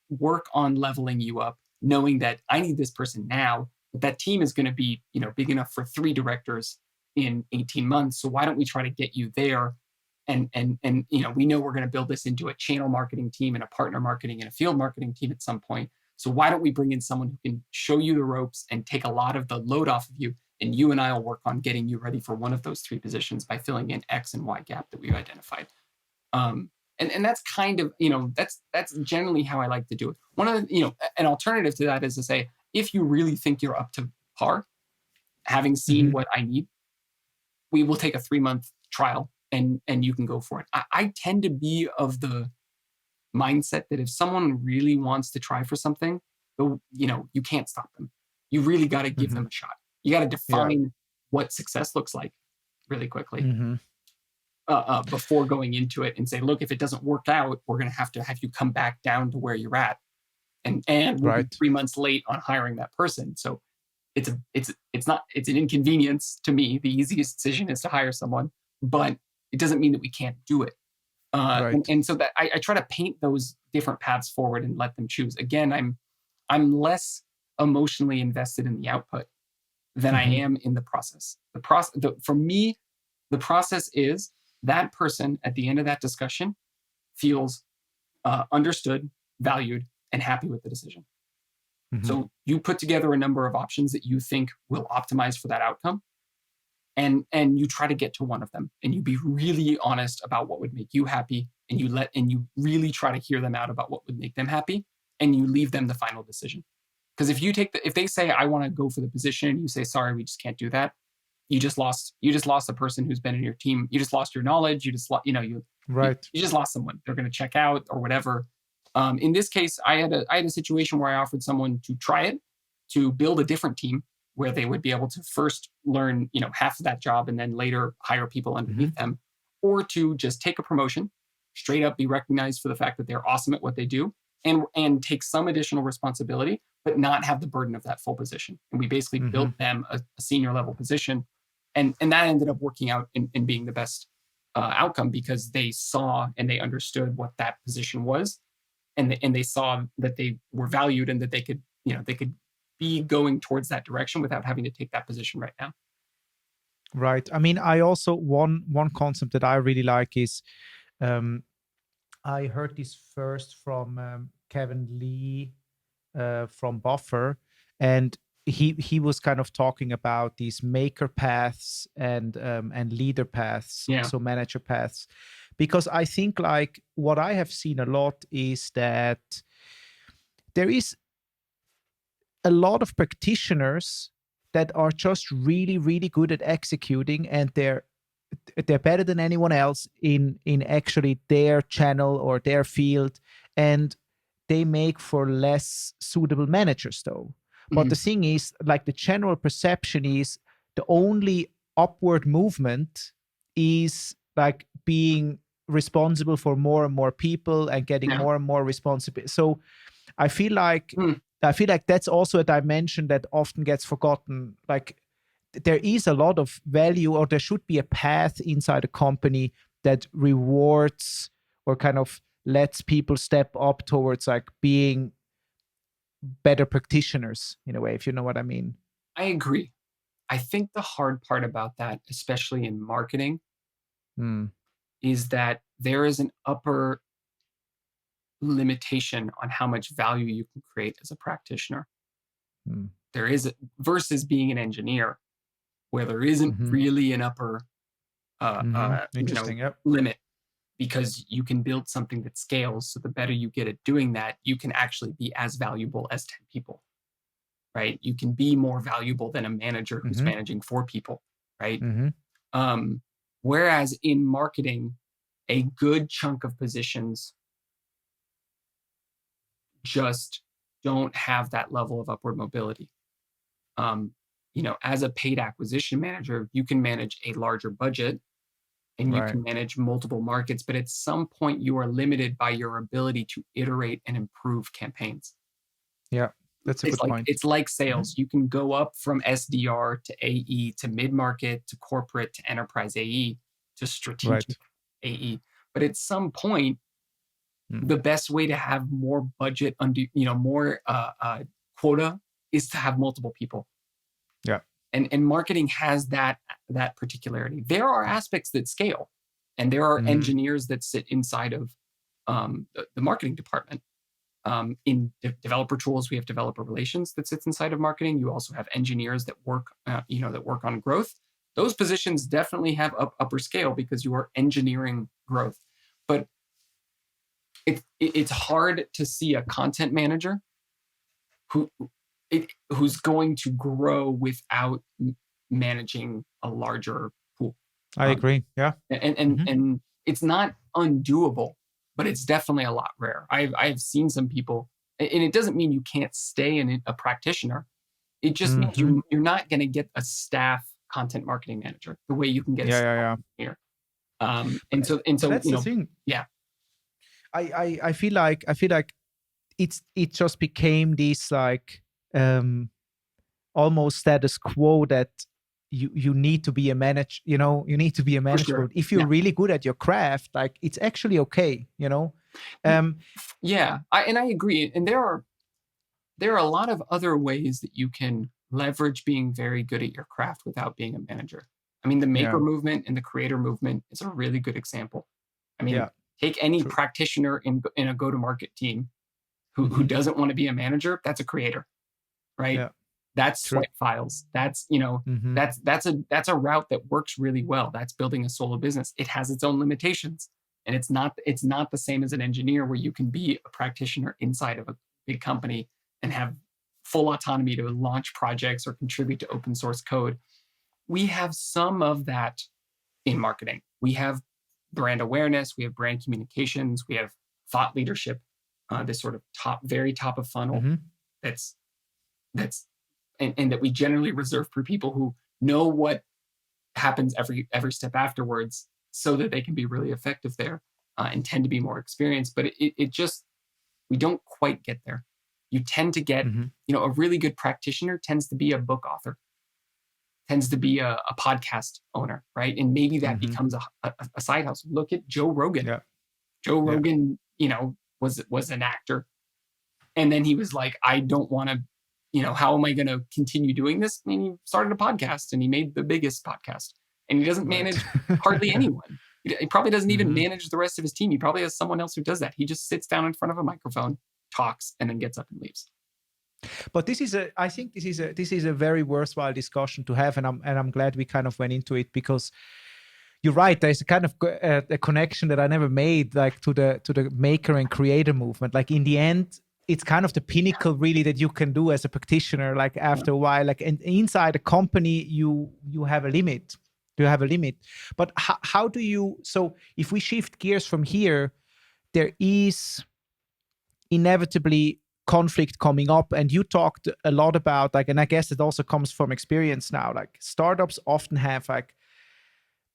work on leveling you up, knowing that I need this person now, but that team is going to be, big enough for 3 directors in 18 months. So why don't we try to get you there? And we know we're going to build this into a channel marketing team and a partner marketing and a field marketing team at some point. So why don't we bring in someone who can show you the ropes and take a lot of the load off of you, and you and I will work on getting you ready for one of those 3 positions by filling in X and Y gap that we've identified. And that's kind of, that's generally how I like to do it. One of the, an alternative to that is to say, if you really think you're up to par, having seen what I need, we will take a 3-month trial and you can go for it. I tend to be of the mindset that if someone really wants to try for something, you can't stop them. You really got to give them a shot. You got to define what success looks like really quickly before going into it and say, look, if it doesn't work out, we're going to have you come back down to where you're at. And we'll be 3 months late on hiring that person. So it's an inconvenience to me. The easiest decision is to hire someone, but it doesn't mean that we can't do it. And so that I try to paint those different paths forward and let them choose. Again, I'm less emotionally invested in the output than I am in the process. For me, the process is that person at the end of that discussion feels understood, valued, and happy with the decision. So you put together a number of options that you think will optimize for that outcome. And you try to get to one of them, and you be really honest about what would make you happy, and you really try to hear them out about what would make them happy, and you leave them the final decision. Because if they say, I want to go for the position, and you say, sorry, we just can't do that, you just lost a person who's been in your team. You just lost your knowledge. You just you just lost someone. They're going to check out or whatever. In this case, I had a situation where I offered someone to try it, to build a different team where they would be able to first learn, half of that job and then later hire people underneath them, or to just take a promotion, straight up be recognized for the fact that they're awesome at what they do, and take some additional responsibility, but not have the burden of that full position. And we basically built them a senior level position. And that ended up working out and being the best outcome, because they saw and they understood what that position was. And they saw that they were valued and that they could be going towards that direction without having to take that position right now. Right. I mean, I also, one concept that I really like is, I heard this first from Kevin Lee from Buffer, and he was kind of talking about these maker paths and leader paths, so manager paths, because I think like what I have seen a lot is that there is a lot of practitioners that are just really, really good at executing, and they're better than anyone else in actually their channel or their field, and they make for less suitable managers though. But the thing is, like, the general perception is the only upward movement is like being responsible for more and more people and getting more and more responsibility. So I feel like that's also a dimension that often gets forgotten. Like, there is a lot of value, or there should be a path inside a company that rewards or kind of lets people step up towards like being better practitioners in a way, if you know what I mean. I agree. I think the hard part about that, especially in marketing, is that there is an upper limitation on how much value you can create as a practitioner. There is versus being an engineer, where there isn't really an upper limit, because you can build something that scales. So the better you get at doing that, you can actually be as valuable as 10 people. right? You can be more valuable than a manager who's managing 4 people, right? Whereas in marketing, a good chunk of positions just don't have that level of upward mobility. As a paid acquisition manager, you can manage a larger budget and you can manage multiple markets, but at some point you are limited by your ability to iterate and improve campaigns. Yeah, that's a good point. It's like sales. You can go up from SDR to AE to mid-market to corporate to enterprise AE to strategic AE. But at some point, the best way to have more budget more quota is to have multiple people. Yeah. And marketing has that particularity. There are aspects that scale, and there are engineers that sit inside of the marketing department. In developer tools, we have developer relations that sits inside of marketing. You also have engineers that work on growth. Those positions definitely have upper scale because you are engineering growth. But it's hard to see a content manager who's going to grow without managing a larger pool. I agree. Yeah. And it's not undoable, but it's definitely a lot rare. I've seen some people, and it doesn't mean you can't stay in a practitioner. It just means you're not going to get a staff content marketing manager the way you can get a staff engineer. And so that's the thing. Yeah. I feel like it just became this like almost status quo that you need to be a manager, you need to be a manager. Sure. If you're really good at your craft, like it's actually okay, Yeah, I agree. And there are a lot of other ways that you can leverage being very good at your craft without being a manager. I mean, the maker movement and the creator movement is a really good example. I mean, take any practitioner in a go-to-market team who doesn't want to be a manager. That's a creator, right? Yeah. That's swipe files. That's that's a route that works really well. That's building a solo business. It has its own limitations, and it's not the same as an engineer where you can be a practitioner inside of a big company and have full autonomy to launch projects or contribute to open source code. We have some of that in marketing. We have brand awareness. We have brand communications. We have thought leadership. This sort of very top of funnel. That's and that we generally reserve for people who know what happens every step afterwards, so that they can be really effective there and tend to be more experienced. But it just, we don't quite get there. You tend to get, a really good practitioner tends to be a book author, tends to be a podcast owner, right? And maybe that becomes a side hustle. Look at Joe Rogan. Yeah. Joe Rogan, was an actor. And then he was like, I don't want to, how am I going to continue doing this? And he started a podcast and he made the biggest podcast. And he doesn't manage hardly anyone. He probably doesn't even manage the rest of his team. He probably has someone else who does that. He just sits down in front of a microphone, talks, and then gets up and leaves. But I think this is a very worthwhile discussion to have, and I'm glad we kind of went into it, because you're right. There's a kind of a connection that I never made, like to the maker and creator movement. Like in the end, it's kind of the pinnacle really that you can do as a practitioner. Like after a while, like inside a company, you have a limit. You have a limit. But how do you? So if we shift gears from here, there is inevitably conflict coming up, and you talked a lot about like, and I guess it also comes from experience now. Like startups often have like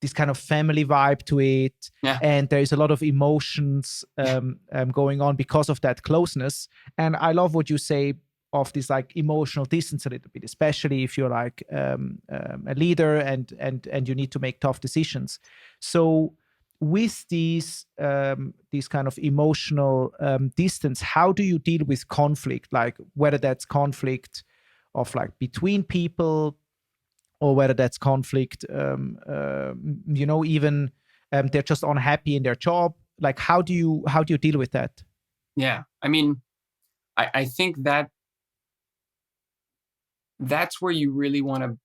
this kind of family vibe to it, and there is a lot of emotions going on because of that closeness. And I love what you say of this like emotional distance a little bit, especially if you're like a leader and you need to make tough decisions. So with these kind of emotional distance, how do you deal with conflict? Like whether that's conflict of like between people, or whether that's conflict, even they're just unhappy in their job. Like how do you deal with that? Yeah, I mean, I think that's where you really want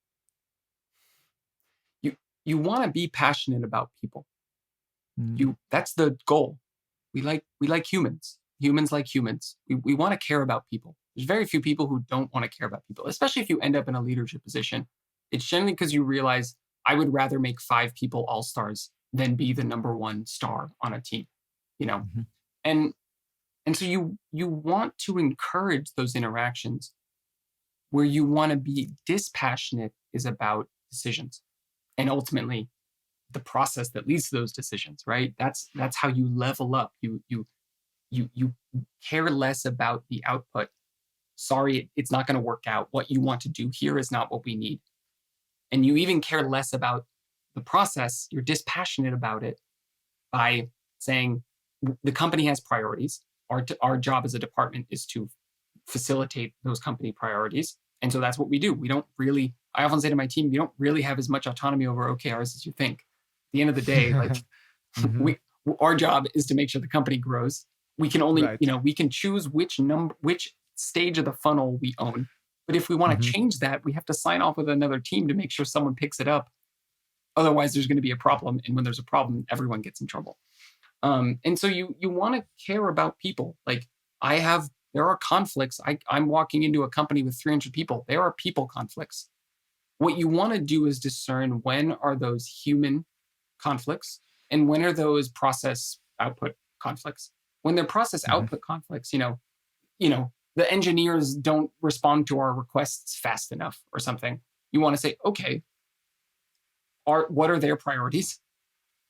to you want to be passionate about people. That's the goal. We like humans. Humans like humans. We want to care about people. There's very few people who don't want to care about people, especially if you end up in a leadership position. It's generally because you realize I would rather make 5 people all-stars than be the number 1 star on a team, you know? Mhm. And so you want to encourage those interactions where you want to be dispassionate is about decisions and ultimately the process that leads to those decisions, right? That's how you level up. You care less about the output. Sorry, it's not going to work out. What you want to do here is not what we need. And you even care less about the process. You're dispassionate about it by saying the company has priorities. Our job as a department is to facilitate those company priorities. And so that's what we do. We don't really, I often say to my team, you don't really have as much autonomy over OKRs as you think. At the end of the day, like Mhm. our job is to make sure the company grows. We can only, Right. we can choose which stage of the funnel we own. But if we want to Mhm. change that, we have to sign off with another team to make sure someone picks it up. Otherwise, there's going to be a problem. And when there's a problem, everyone gets in trouble. And so you want to care about people. Like there are conflicts. I'm walking into a company with 300 people. There are people conflicts. What you want to do is discern when are those human conflicts and when are those process output conflicts. When they're process Mhm. output conflicts, the engineers don't respond to our requests fast enough or something. You want to say, okay, what are their priorities?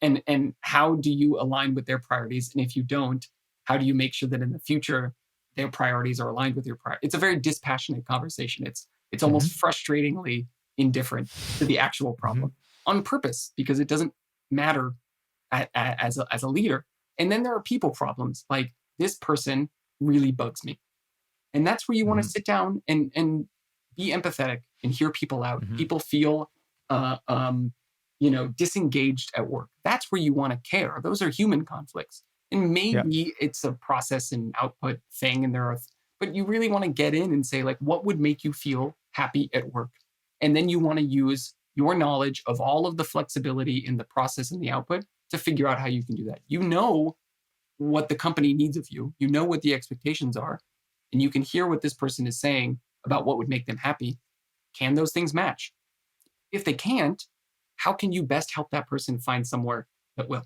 And how do you align with their priorities? And if you don't, how do you make sure that in the future their priorities are aligned with your priorities? It's a very dispassionate conversation. It's Mhm. almost frustratingly indifferent to the actual Mhm. problem on purpose because it doesn't matter as a leader. And then there are people problems like this person really bugs me, and that's where you want to Mhm. sit down and be empathetic and hear people out. Mhm. People feel uh, um, disengaged at work. That's where you want to care. Those are human conflicts. And Yeah. maybe it's a process and output thing, and but you really want to get in and say, like, what would make you feel happy at work? And then you want to use your knowledge of all of the flexibility in the process and the output to figure out how you can do that. You know what the company needs of you. You know what the expectations are, and you can hear what this person is saying about what would make them happy. Can those things match? If they can't, how can you best help that person find somewhere that will?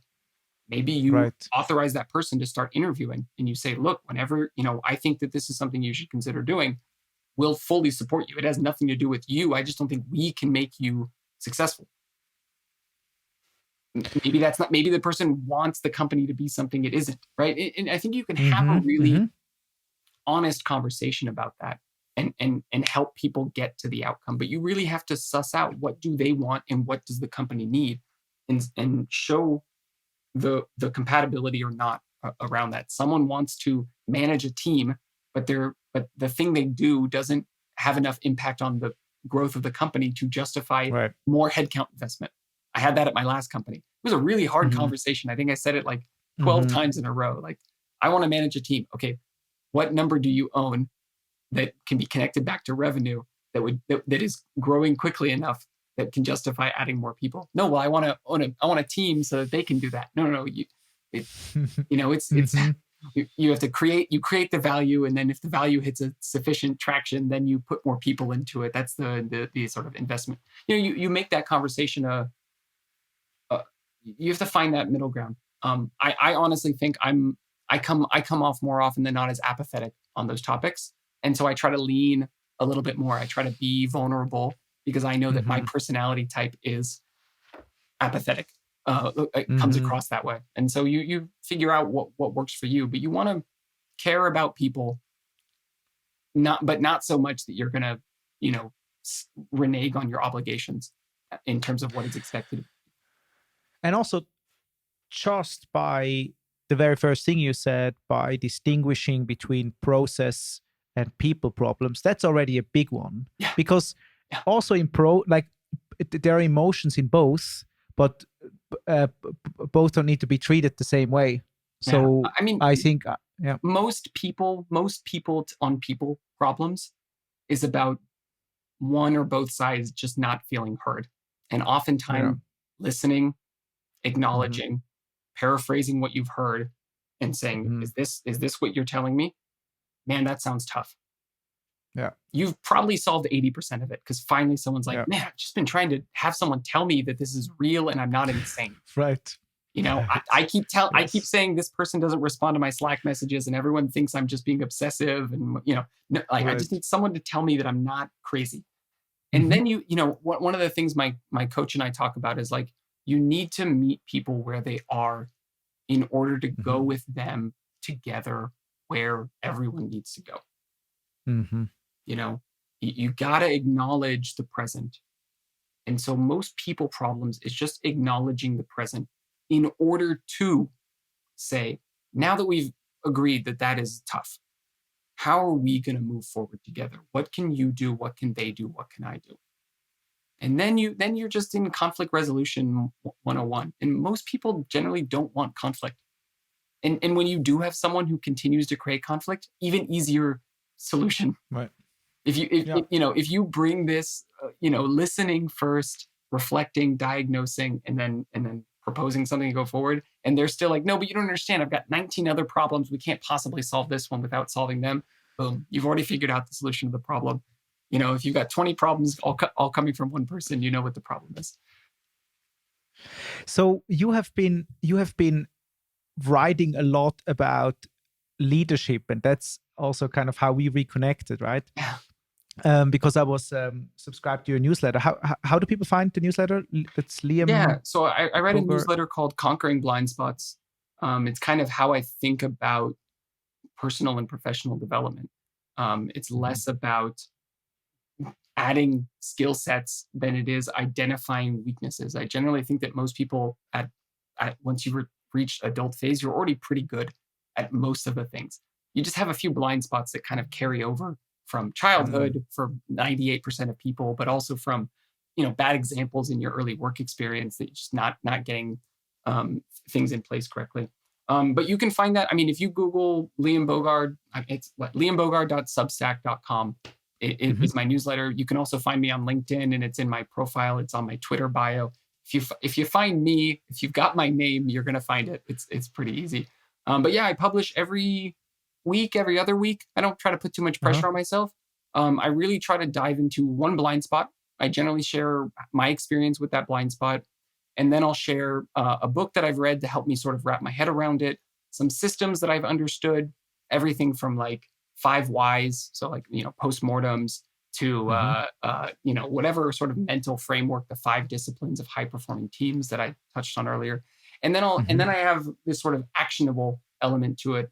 Maybe you Right. authorize that person to start interviewing and you say, look, whenever, I think that this is something you should consider doing, we'll fully support you. It has nothing to do with you. I just don't think we can make you successful. Maybe that's not, maybe the person wants the company to be something it isn't, right? And I think you can have a Mhm. really Mhm. honest conversation about that and help people get to the outcome. But you really have to suss out what do they want and what does the company need and show the compatibility or not around that. Someone wants to manage a team, but the thing they do doesn't have enough impact on the growth of the company to justify Right. more headcount investment. I had that at my last company. It was a really hard Mhm. conversation. I think I said it like 12 Mhm. times in a row. Like, I want to manage a team. Okay, what number do you own that can be connected back to revenue that is growing quickly enough that can justify adding more people? No, well, I want a team so that they can do that. No. It, it's Mhm. you have to create the value, and then if the value hits a sufficient traction, then you put more people into it. That's the sort of investment. You make that conversation you have to find that middle ground. I honestly think I come off more often than not as apathetic on those topics, and so I try to lean a little bit more. I try to be vulnerable because I know that my Mhm. personality type is apathetic. It comes Mhm. across that way, and so you figure out what works for you, but you want to care about people, not so much that you're gonna you know renege on your obligations in terms of what is expected. And also, just by the very first thing you said, by distinguishing between process and people problems, that's already a big one. Yeah, Because yeah, also in there are emotions in both, but both don't need to be treated the same way. yeah. So I mean, I think, yeah. most people on people problems is about one or both sides just not feeling heard, and Yeah. oftentimes listening, Hmm. acknowledging, paraphrasing what you've heard and saying, Hmm. is this what you're telling me? Man, that sounds tough. Yeah. you've probably solved 80% of it, because finally someone's like, Yeah. man, I've just been trying to have someone tell me that this is real and I'm not insane. Right. I keep Yes. saying this person doesn't respond to my Slack messages, and everyone thinks I'm just being obsessive, and no, like I just Right. need someone to tell me that I'm not crazy. And Mhm. then one of the things my coach and I talk about is like, you need to meet people where they are in order to go Mhm. with them together where everyone needs to go. Mhm. You know, you got to acknowledge the present. And so most people problems is just acknowledging the present in order to say, now that we've agreed that that is tough, how are we going to move forward together? What can you do? What can they do? What can I do? And then you're just in conflict resolution 101. And most people generally don't want conflict. And when you do have someone who continues to create conflict, even easier solution. Right. If you Yeah. if you bring this listening first, reflecting, diagnosing, and then proposing something to go forward, and they're still like, no, but you don't understand, I've got 19 other problems, we can't possibly solve this one without solving them. Boom, you've already figured out the solution to the problem. If you've got 20 problems all coming from one person, you know what the problem is. So you have been writing a lot about leadership, and that's also kind of how we reconnected, right? Yeah. Because I was subscribed to your newsletter. How do people find the newsletter? It's Yeah. Liam So I read a Booger. newsletter called Conquering Blind Spots. It's kind of how I think about personal and professional development. It's Mhm. less about adding skill sets than it is identifying weaknesses. I generally think that most people at once you've reached adult phase, you're already pretty good at most of the things. You just have a few blind spots that kind of carry over from Mm. childhood for 98% of people, but also from bad examples in your early work experience that you're just not getting things in place correctly. But you can find that. I mean, if you Google Liam Boogar, it's liambogard.substack.com. Mhm. It's my newsletter. You can also find me on LinkedIn, and it's in my profile. It's on my Twitter bio. If you find me, if you've got my name, you're gonna find it. It's pretty easy. But yeah, I publish every week, every other week. I don't try to put too much Uh-huh. pressure on myself. I really try to dive into one blind spot. I generally share my experience with that blind spot, and then I'll share a book that I've read to help me sort of wrap my head around it, some systems that I've understood, everything from like 5 whys, so like postmortems, to Mhm. whatever sort of mental framework, the 5 disciplines of high performing teams that I touched on earlier. And then Mhm. I have this sort of actionable element to it,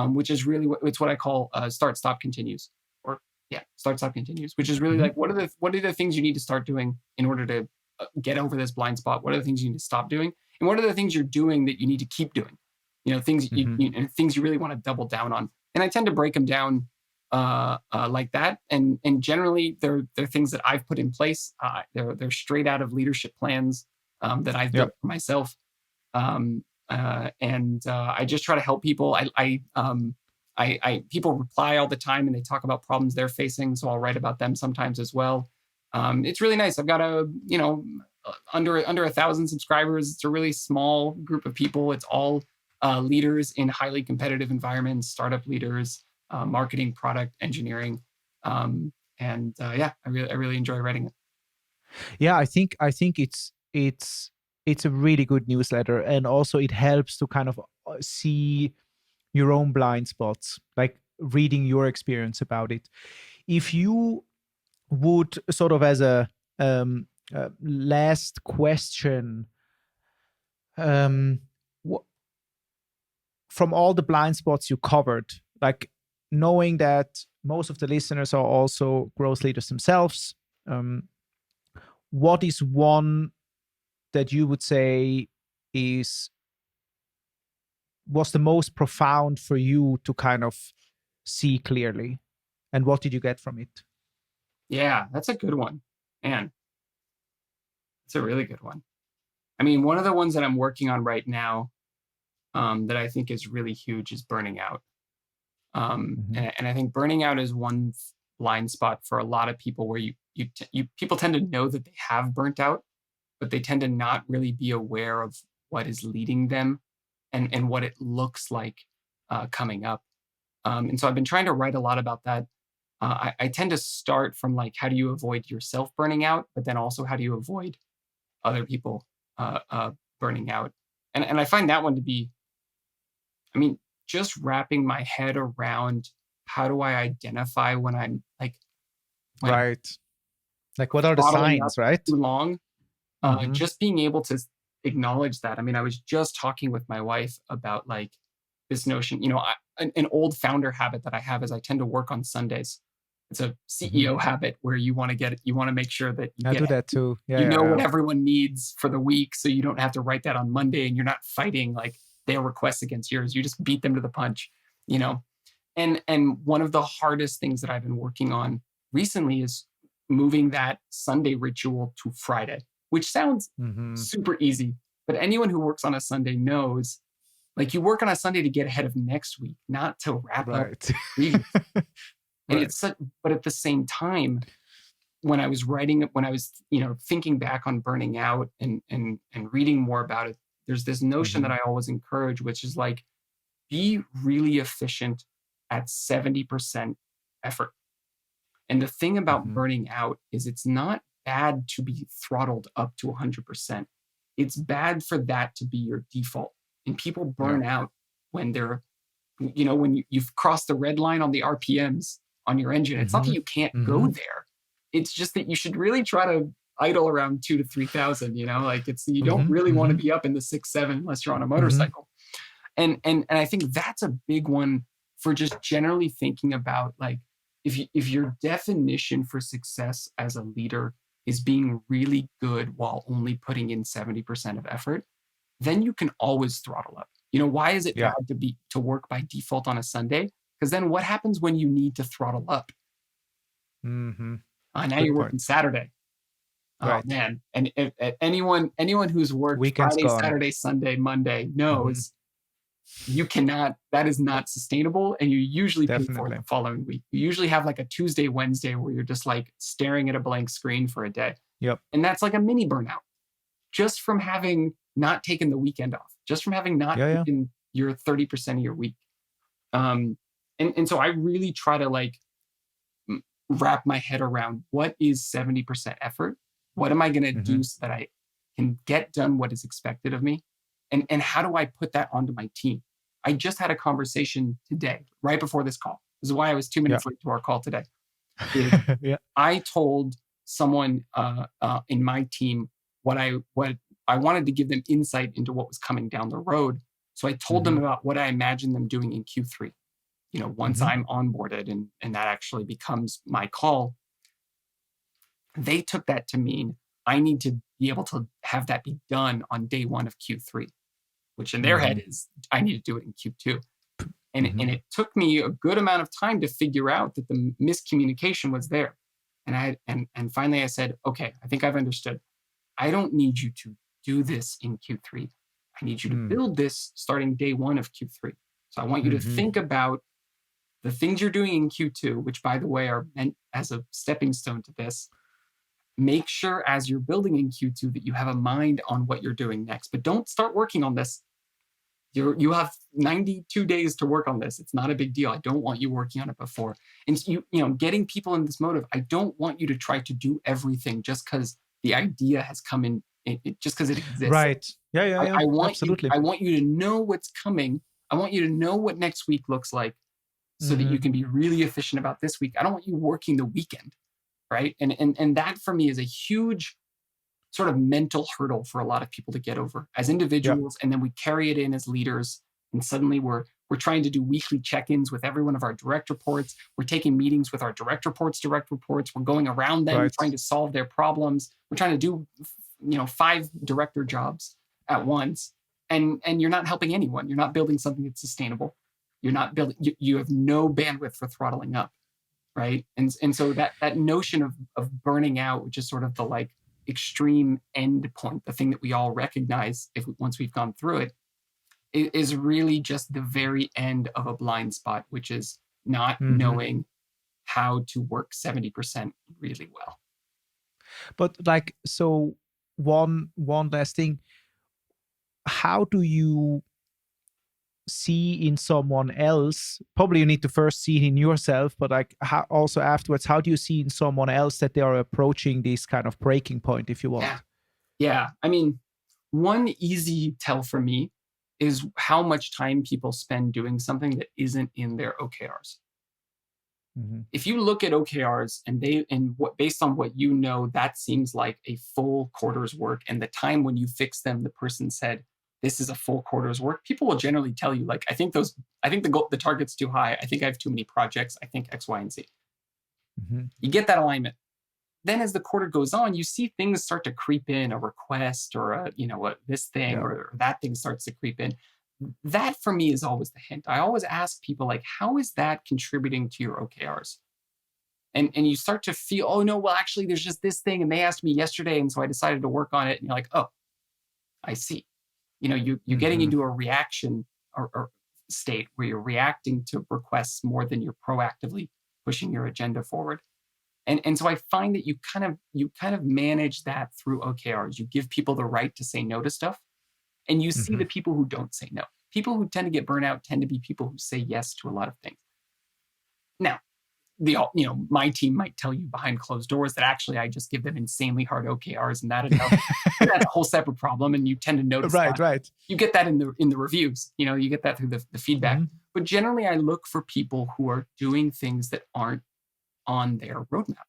which is really it's what I call start stop continues, or yeah, start stop continues, which is really Mhm. like, what are the things you need to start doing in order to get over this blind spot? What are the things you need to stop doing, and what are the things you're doing that you need to keep doing? Things Mhm. things you really want to double down on. And I tend to break them down like that. And generally, they're things that I've put in place. They're straight out of leadership plans that I've Yeah. built for myself. And I just try to help people. People reply all the time, and they talk about problems they're facing, so I'll write about them sometimes as well. It's really nice. I've got under 1,000 subscribers. It's a really small group of people. It's all leaders in highly competitive environments, startup leaders, marketing, product, engineering, and I really enjoy writing it. Yeah, I think it's a really good newsletter, and also it helps to kind of see your own blind spots, like reading your experience about it. If you would sort of, as a last question, um, from all the blind spots you covered, like knowing that most of the listeners are also growth leaders themselves, um, what is one that you would say is was the most profound for you to kind of see clearly, and what did you get from it? Yeah, that's a good one. Man, it's a really good one. I mean, one of the ones that I'm working on right now, that I think is really huge, is burning out. Mhm. And I think burning out is one blind spot for a lot of people, where people tend to know that they have burnt out, but they tend to not really be aware of what is leading them, and what it looks like coming up. And so I've been trying to write a lot about that. I tend to start from like, how do you avoid yourself burning out, but then also how do you avoid other people burning out? And I find that one to be, I mean, just wrapping my head around how do I identify when I'm like, when I'm Right. Like, what are the throttling up signs, right? too long, Mm-hmm. just being able to acknowledge that. I mean, I was just talking with my wife about like this notion, an old founder habit that I have is I tend to work on Sundays. It's a Mm-hmm. CEO habit where you want to make sure that I do that too. Yeah, you yeah, know what yeah. everyone needs for the week, so you don't have to write that on Monday and you're not fighting like their requests against yours. You just beat them to the punch, you know. And one of the hardest things that I've been working on recently is moving that Sunday ritual to Friday, which sounds Mm-hmm. super easy, but anyone who works on a Sunday knows like you work on a Sunday to get ahead of next week, not to wrap up Right. previous. And Right. but at the same time, when I was writing, when I was, thinking back on burning out and reading more about it, there's this notion Mm-hmm. that I always encourage, which is like, be really efficient at 70% effort. And the thing about Mm-hmm. burning out is it's not bad to be throttled up to 100%. It's bad for that to be your default. And people Yeah. burn out when they're, when you've crossed the red line on the RPMs on your engine. It's not that Mm-hmm. you can't Mm-hmm. go there. It's just that you should really try to idle around 2 to 3,000, like you don't Mm-hmm. really want to Mm-hmm. be up in the 6, 7 unless you're on a Mm-hmm. motorcycle. And I think that's a big one for just generally thinking about like, if your definition for success as a leader is being really good while only putting in 70% of effort, then you can always throttle up. Why is it Yeah. bad to work by default on a Sunday? Because then what happens when you need to throttle up? Mm-hmm. Now Good you're working point. Saturday. Oh Right. man. And if anyone who's worked Weekend's Friday, gone. Saturday, Sunday, Monday Mm-hmm. knows you cannot, that is not sustainable. And you usually pay for it Definitely. the following week. You usually have like a Tuesday, Wednesday where you're just like staring at a blank screen for a day. Yep. And that's like a mini burnout just from having not taken the weekend off, just from having not Yeah, yeah. taken your 30% of your week. Um, and so I really try to like wrap my head around what is 70% effort? What am I going to Mm-hmm. do so that I can get done what is expected of me? And how do I put that onto my team? I just had a conversation today, right before this call. This is why I was 2 Yeah. minutes late to our call today. Is Yeah. I told someone in my team what I wanted to give them insight into what was coming down the road. So I told them Mm-hmm. about what I imagined them doing in Q3. Once Mm-hmm. I'm onboarded and that actually becomes my call, they took that to mean I need to be able to have that be done on day one of Q3, which in their Mm-hmm. head is I need to do it in Q2. And, Mm-hmm. and it took me a good amount of time to figure out that the miscommunication was there. And finally I said, okay, I think I've understood. I don't need you to do this in Q3. I need you to Mm. build this starting day one of Q3. So I want you to Mm-hmm. think about the things you're doing in Q2, which by the way are meant as a stepping stone to this. Make sure as you're building in Q2 that you have a mind on what you're doing next, but don't start working on this. You have 92 days to work on this. It's not a big deal. I don't want you working on it before. And getting people in this motive, I don't want you to try to do everything just because the idea has come in, just because it exists. Right. Yeah, yeah, yeah. Absolutely. I want you to know what's coming. I want you to know what next week looks like so that Mm-hmm. you can be really efficient about this week. I don't want you working the weekend, right? And that for me is a huge sort of mental hurdle for a lot of people to get over as Yeah. individuals, and then we carry it in as leaders, and suddenly we're trying to do weekly check-ins with every one of our direct reports. We're taking meetings with our direct reports. We're going around them Right. trying to solve their problems. We're trying to do 5 director jobs at once, and you're not helping anyone. You're not building something that's sustainable. You're not building. You have no bandwidth for throttling up, right? And so that notion of burning out, which is sort of the like extreme end point, the thing that we all recognize once we've gone through it, is really just the very end of a blind spot, which is not Mm-hmm. knowing how to work 70% really well. But like, so one last thing. How do you see in someone else? Probably you need to first see it in yourself, but like also afterwards, how do you see in someone else that they are approaching this kind of breaking point, if you want? Yeah. I mean, one easy tell for me is how much time people spend doing something that isn't in their OKRs. If you look at OKRs and what based on what you know, that seems like a full quarter's work. And the time when you fix them, the person said, this is a full quarter's work. People will generally tell you, like, I think the target's too high. I think I have too many projects. I think X, Y, and Z. You get that alignment. Then as the quarter goes on, you see things start to creep in, a request or this thing or that thing starts to creep in. That for me is always the hint. I always ask people, like, how is that contributing to your OKRs? And you start to feel, oh no, well, actually there's just this thing and they asked me yesterday. And so I decided to work on it. And you're like, oh, I see. You're getting into a reaction or state where you're reacting to requests more than you're proactively pushing your agenda forward. And so I find that you kind of manage that through OKRs. You give people the right to say no to stuff. And you see the people who don't say no. People who tend to get burnout tend to be people who say yes to a lot of things. Now, my team might tell you behind closed doors that actually I just give them insanely hard OKRs, and that's a whole separate problem. And you tend to notice that. Right. You get that in the reviews. You get that through the feedback. But generally, I look for people who are doing things that aren't on their roadmap,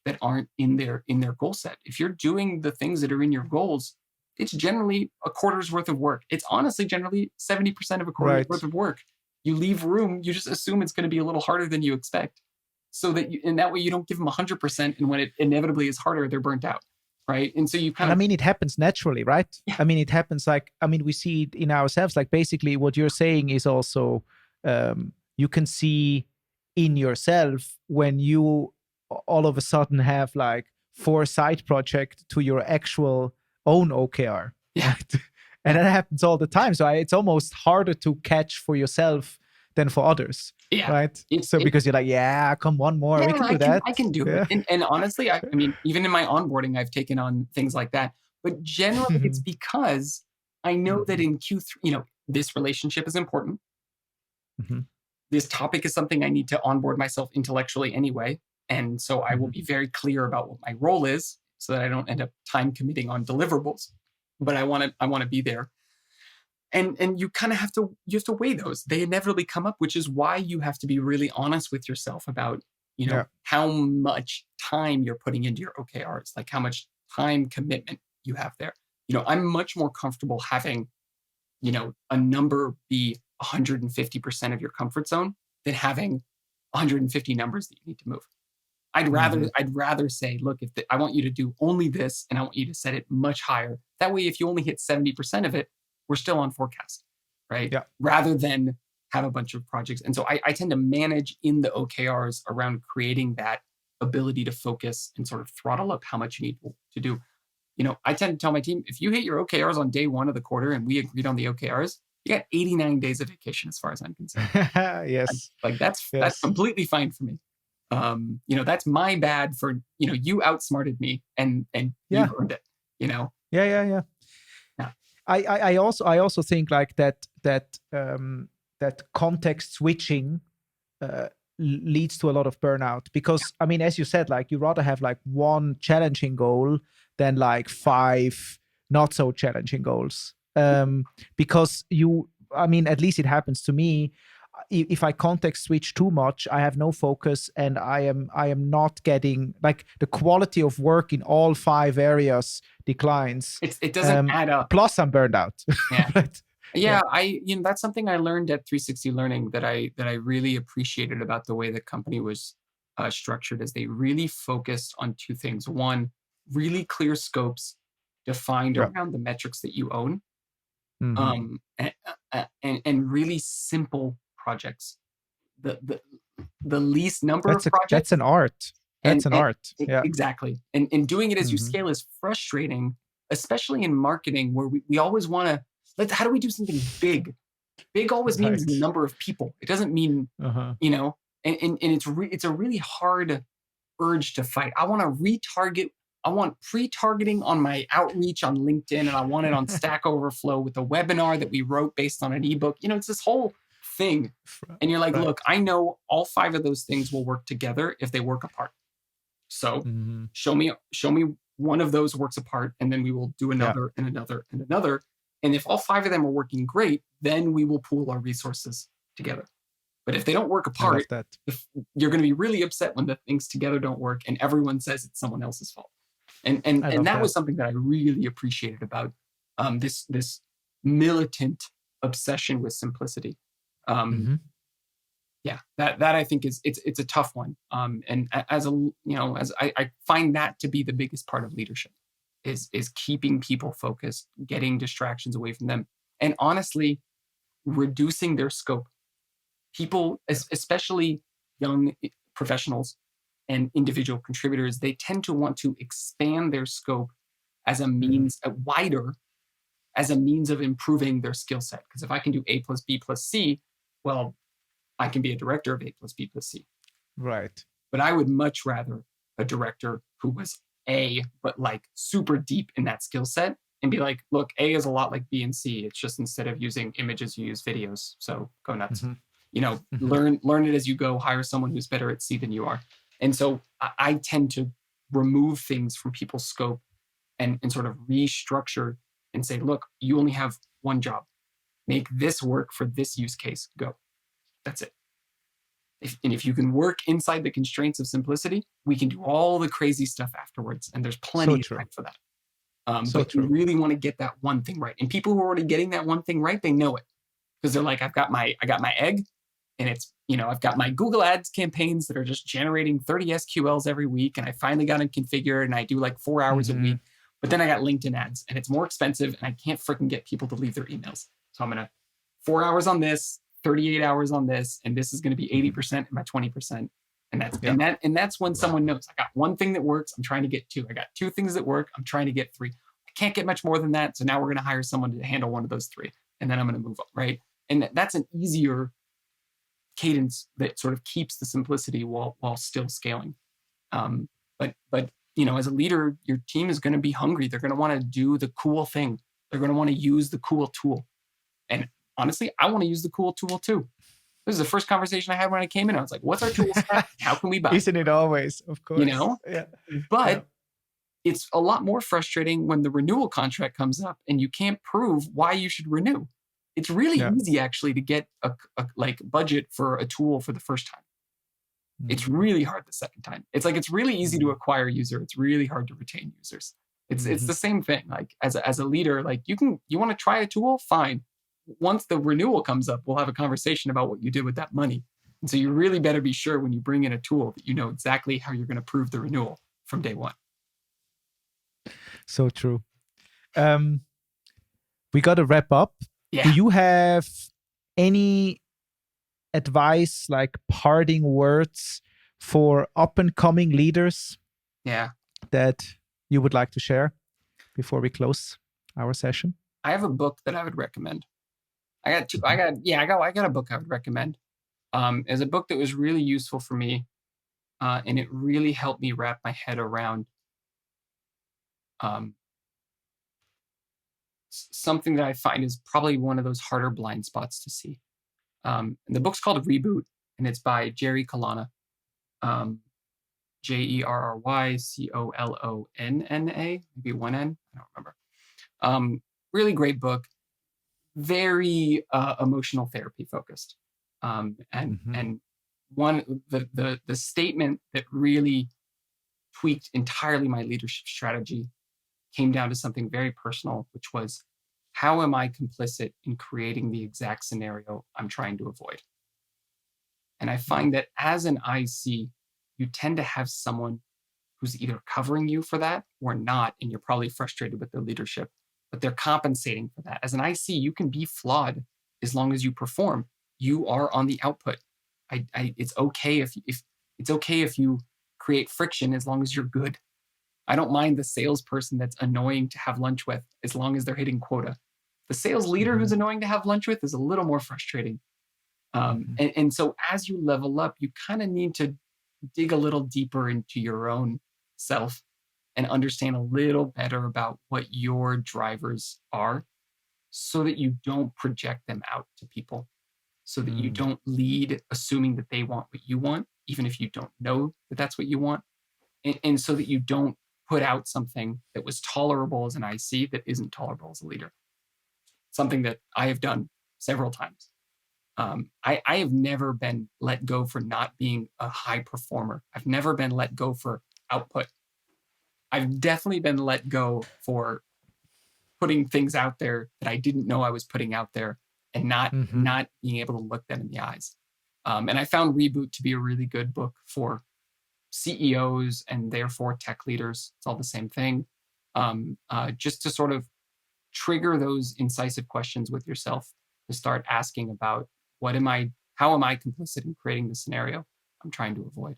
that aren't in their goal set. If you're doing the things that are in your goals, it's generally a quarter's worth of work. It's honestly generally 70% of a quarter's worth of work. You leave room, you just assume it's going to be a little harder than you expect. So that in that way you don't give them 100%. And when it inevitably is harder, they're burnt out. Right. And so you it happens naturally, right? Yeah. It happens we see it in ourselves. Like basically what you're saying is also, you can see in yourself when you all of a sudden have like 4 side projects to your actual own OKR. Yeah. Right? And that happens all the time. So it's almost harder to catch for yourself than for others. Yeah. Right. Because you're like, come one more. We can do that. I can do it. And honestly, I mean, even in my onboarding, I've taken on things like that. But generally, it's because I know that in Q3, this relationship is important. This topic is something I need to onboard myself intellectually anyway. And so I will be very clear about what my role is, so that I don't end up time committing on deliverables, but I want to be there. And you kind of have to weigh those. They inevitably come up, which is why you have to be really honest with yourself about, how much time you're putting into your OKRs, like how much time commitment you have there. I'm much more comfortable having, a number be 150% of your comfort zone than having 150 numbers that you need to move. I'd rather say, look, I want you to do only this, and I want you to set it much higher. That way, if you only hit 70% of it, we're still on forecast, right? Yeah. Rather than have a bunch of projects. And so I tend to manage in the OKRs around creating that ability to focus and sort of throttle up how much you need to do. I tend to tell my team, if you hit your OKRs on day 1 of the quarter and we agreed on the OKRs, you got 89 days of vacation as far as I'm concerned. Yes. That's completely fine for me. That's my bad for, you outsmarted me and you earned it, Yeah. I also think like that context switching leads to a lot of burnout, because as you said, like you rather have like one challenging goal than like 5 not so challenging goals, because at least it happens to me. If I context switch too much, I have no focus, and I am not getting, like, the quality of work in all 5 areas declines. It doesn't add up. Plus I'm burned out. Yeah. Right? Yeah. That's something I learned at 360 Learning that I really appreciated about the way the company was structured, is they really focused on 2 things. One, really clear scopes defined around the metrics that you own. And really simple projects. The least number of projects. That's an art. That's an art. Yeah. Exactly. And doing it as you scale is frustrating, especially in marketing, where we always want to, how do we do something big? Big always means the number of people. It doesn't mean, and it's a really hard urge to fight. I want to retarget pre-targeting on my outreach on LinkedIn, and I want it on Stack Overflow with a webinar that we wrote based on an ebook. It's this whole thing. And you're like, look, I know all 5 of those things will work together if they work apart. So show me one of those works apart, and then we will do another and another and another. And if all 5 of them are working great, then we will pool our resources together. But if they don't work apart, you're going to be really upset when the things together don't work and everyone says it's someone else's fault. And that was something that I really appreciated about this militant obsession with simplicity. Yeah, that I think it's a tough one. And as I find that to be the biggest part of leadership is keeping people focused, getting distractions away from them, and honestly, reducing their scope. People, especially young professionals and individual contributors, they tend to want to expand their scope as a means, wider, as a means of improving their skill set. Because if I can do A plus B plus C, well, I can be a director of A plus B plus C. Right. But I would much rather a director who was A, but like super deep in that skill set, and be like, look, A is a lot like B and C. It's just instead of using images, you use videos. So go nuts. Learn it as you go, hire someone who's better at C than you are. And so I tend to remove things from people's scope and sort of restructure and say, look, you only have one job. Make this work for this use case. Go. That's it. If you can work inside the constraints of simplicity, we can do all the crazy stuff afterwards. And there's plenty of time for that. But you really want to get that one thing right. And people who are already getting that one thing right, they know it. Because they're like, I got my egg, and it's, I've got my Google Ads campaigns that are just generating 30 SQLs every week. And I finally got them configured, and I do like 4 hours a week. But then I got LinkedIn ads, and it's more expensive, and I can't freaking get people to leave their emails. So I'm going to 4 hours on this, 38 hours on this, and this is going to be 80% and my 20%. And that's when someone knows I got one thing that works. I'm trying to get 2. I got 2 things that work. I'm trying to get 3. I can't get much more than that. So now we're going to hire someone to handle one of those 3. And then I'm going to move on, right? And that's an easier cadence that sort of keeps the simplicity while still scaling. But as a leader, your team is going to be hungry. They're going to want to do the cool thing. They're going to want to use the cool tool. And honestly, I want to use the cool tool too. This is the first conversation I had when I came in. I was like, what's our tool stack? How can we buy? Isn't it always, of course? Yeah. But it's a lot more frustrating when the renewal contract comes up and you can't prove why you should renew. It's really easy actually to get a budget for a tool for the first time. It's really hard the second time. It's really easy to acquire user. It's really hard to retain users. It's the same thing. Like as a leader, like you want to try a tool, fine. Once the renewal comes up, we'll have a conversation about what you did with that money. And so you really better be sure when you bring in a tool that you know exactly how you're going to prove the renewal from day one. So true. We got to wrap up. Yeah. Do you have any advice, like parting words for up and coming leaders? Yeah. That you would like to share before we close our session? I have a book that I would recommend. I got a book I would recommend. It's a book that was really useful for me, and it really helped me wrap my head around something that I find is probably one of those harder blind spots to see. And the book's called Reboot, and it's by Jerry Colonna, JerryColonna, maybe one N, I don't remember. Really great book. Very emotional therapy focused, and one the statement that really tweaked entirely my leadership strategy came down to something very personal, which was, how am I complicit in creating the exact scenario I'm trying to avoid? And I find that as an IC, you tend to have someone who's either covering you for that or not, and you're probably frustrated with their leadership, but they're compensating for that. As an IC, you can be flawed as long as you perform. You are on the output. It's okay if you create friction as long as you're good. I don't mind the salesperson that's annoying to have lunch with as long as they're hitting quota. The sales leader who's annoying to have lunch with is a little more frustrating. And so as you level up, you kind of need to dig a little deeper into your own self and understand a little better about what your drivers are so that you don't project them out to people, so that you don't lead assuming that they want what you want, even if you don't know that that's what you want. And so that you don't put out something that was tolerable as an IC that isn't tolerable as a leader. Something that I have done several times. I have never been let go for not being a high performer. I've never been let go for output. I've definitely been let go for putting things out there that I didn't know I was putting out there and not being able to look them in the eyes. And I found Reboot to be a really good book for CEOs and therefore tech leaders. It's all the same thing. Just to sort of trigger those incisive questions with yourself, to start asking about how am I complicit in creating the scenario I'm trying to avoid?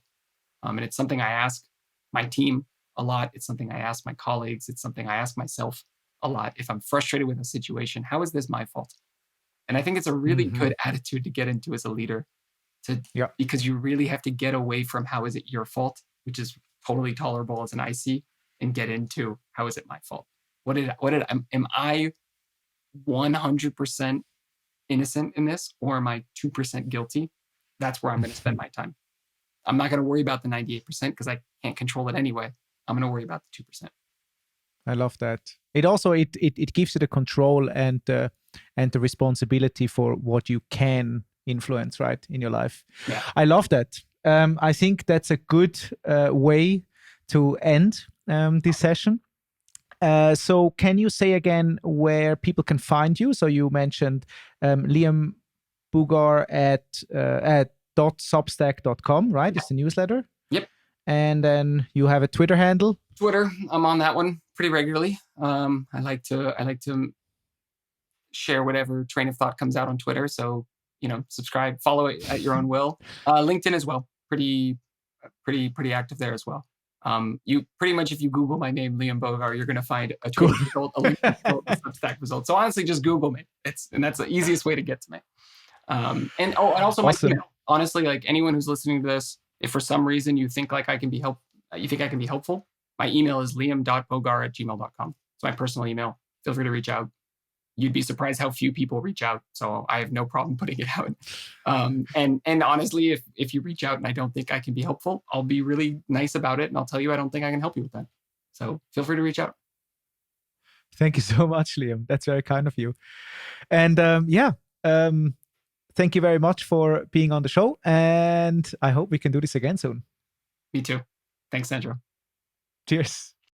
And it's something I ask my team a lot. It's something I ask my colleagues. It's something I ask myself a lot. If I'm frustrated with a situation, how is this my fault? And I think it's a really good attitude to get into as a leader, because you really have to get away from how is it your fault, which is totally tolerable as an IC, and get into how is it my fault? Am I 100% innocent in this, or am I 2% guilty? That's where I'm going to spend my time. I'm not going to worry about the 98% because I can't control it anyway. I'm going to worry about the 2%. I love that. It also it gives you the control and the responsibility for what you can influence, right, in your life. Yeah. I love that. I think that's a good way to end this session. So can you say again where people can find you? So you mentioned Liam Boogar at .substack.com, right? It's the newsletter. Yep. And then you have a Twitter handle. Twitter, I'm on that one pretty regularly. I like to share whatever train of thought comes out on Twitter. So, subscribe, follow it at your own will. LinkedIn as well. Pretty active there as well. You pretty much, if you Google my name, Liam Boogar, you're going to find a Twitter result, a LinkedIn result, a Substack result. So honestly, just Google me. And that's the easiest way to get to me. And also awesome. my email. Honestly, like anyone who's listening to this, if for some reason you think like I can be helpful, my email is liam.bogar@gmail.com. It's my personal email. Feel free to reach out. You'd be surprised how few people reach out. So I have no problem putting it out. And honestly, if you reach out and I don't think I can be helpful, I'll be really nice about it. And I'll tell you, I don't think I can help you with that. So feel free to reach out. Thank you so much, Liam. That's very kind of you. And thank you very much for being on the show. And I hope we can do this again soon. Me too. Thanks, Sandro. Cheers.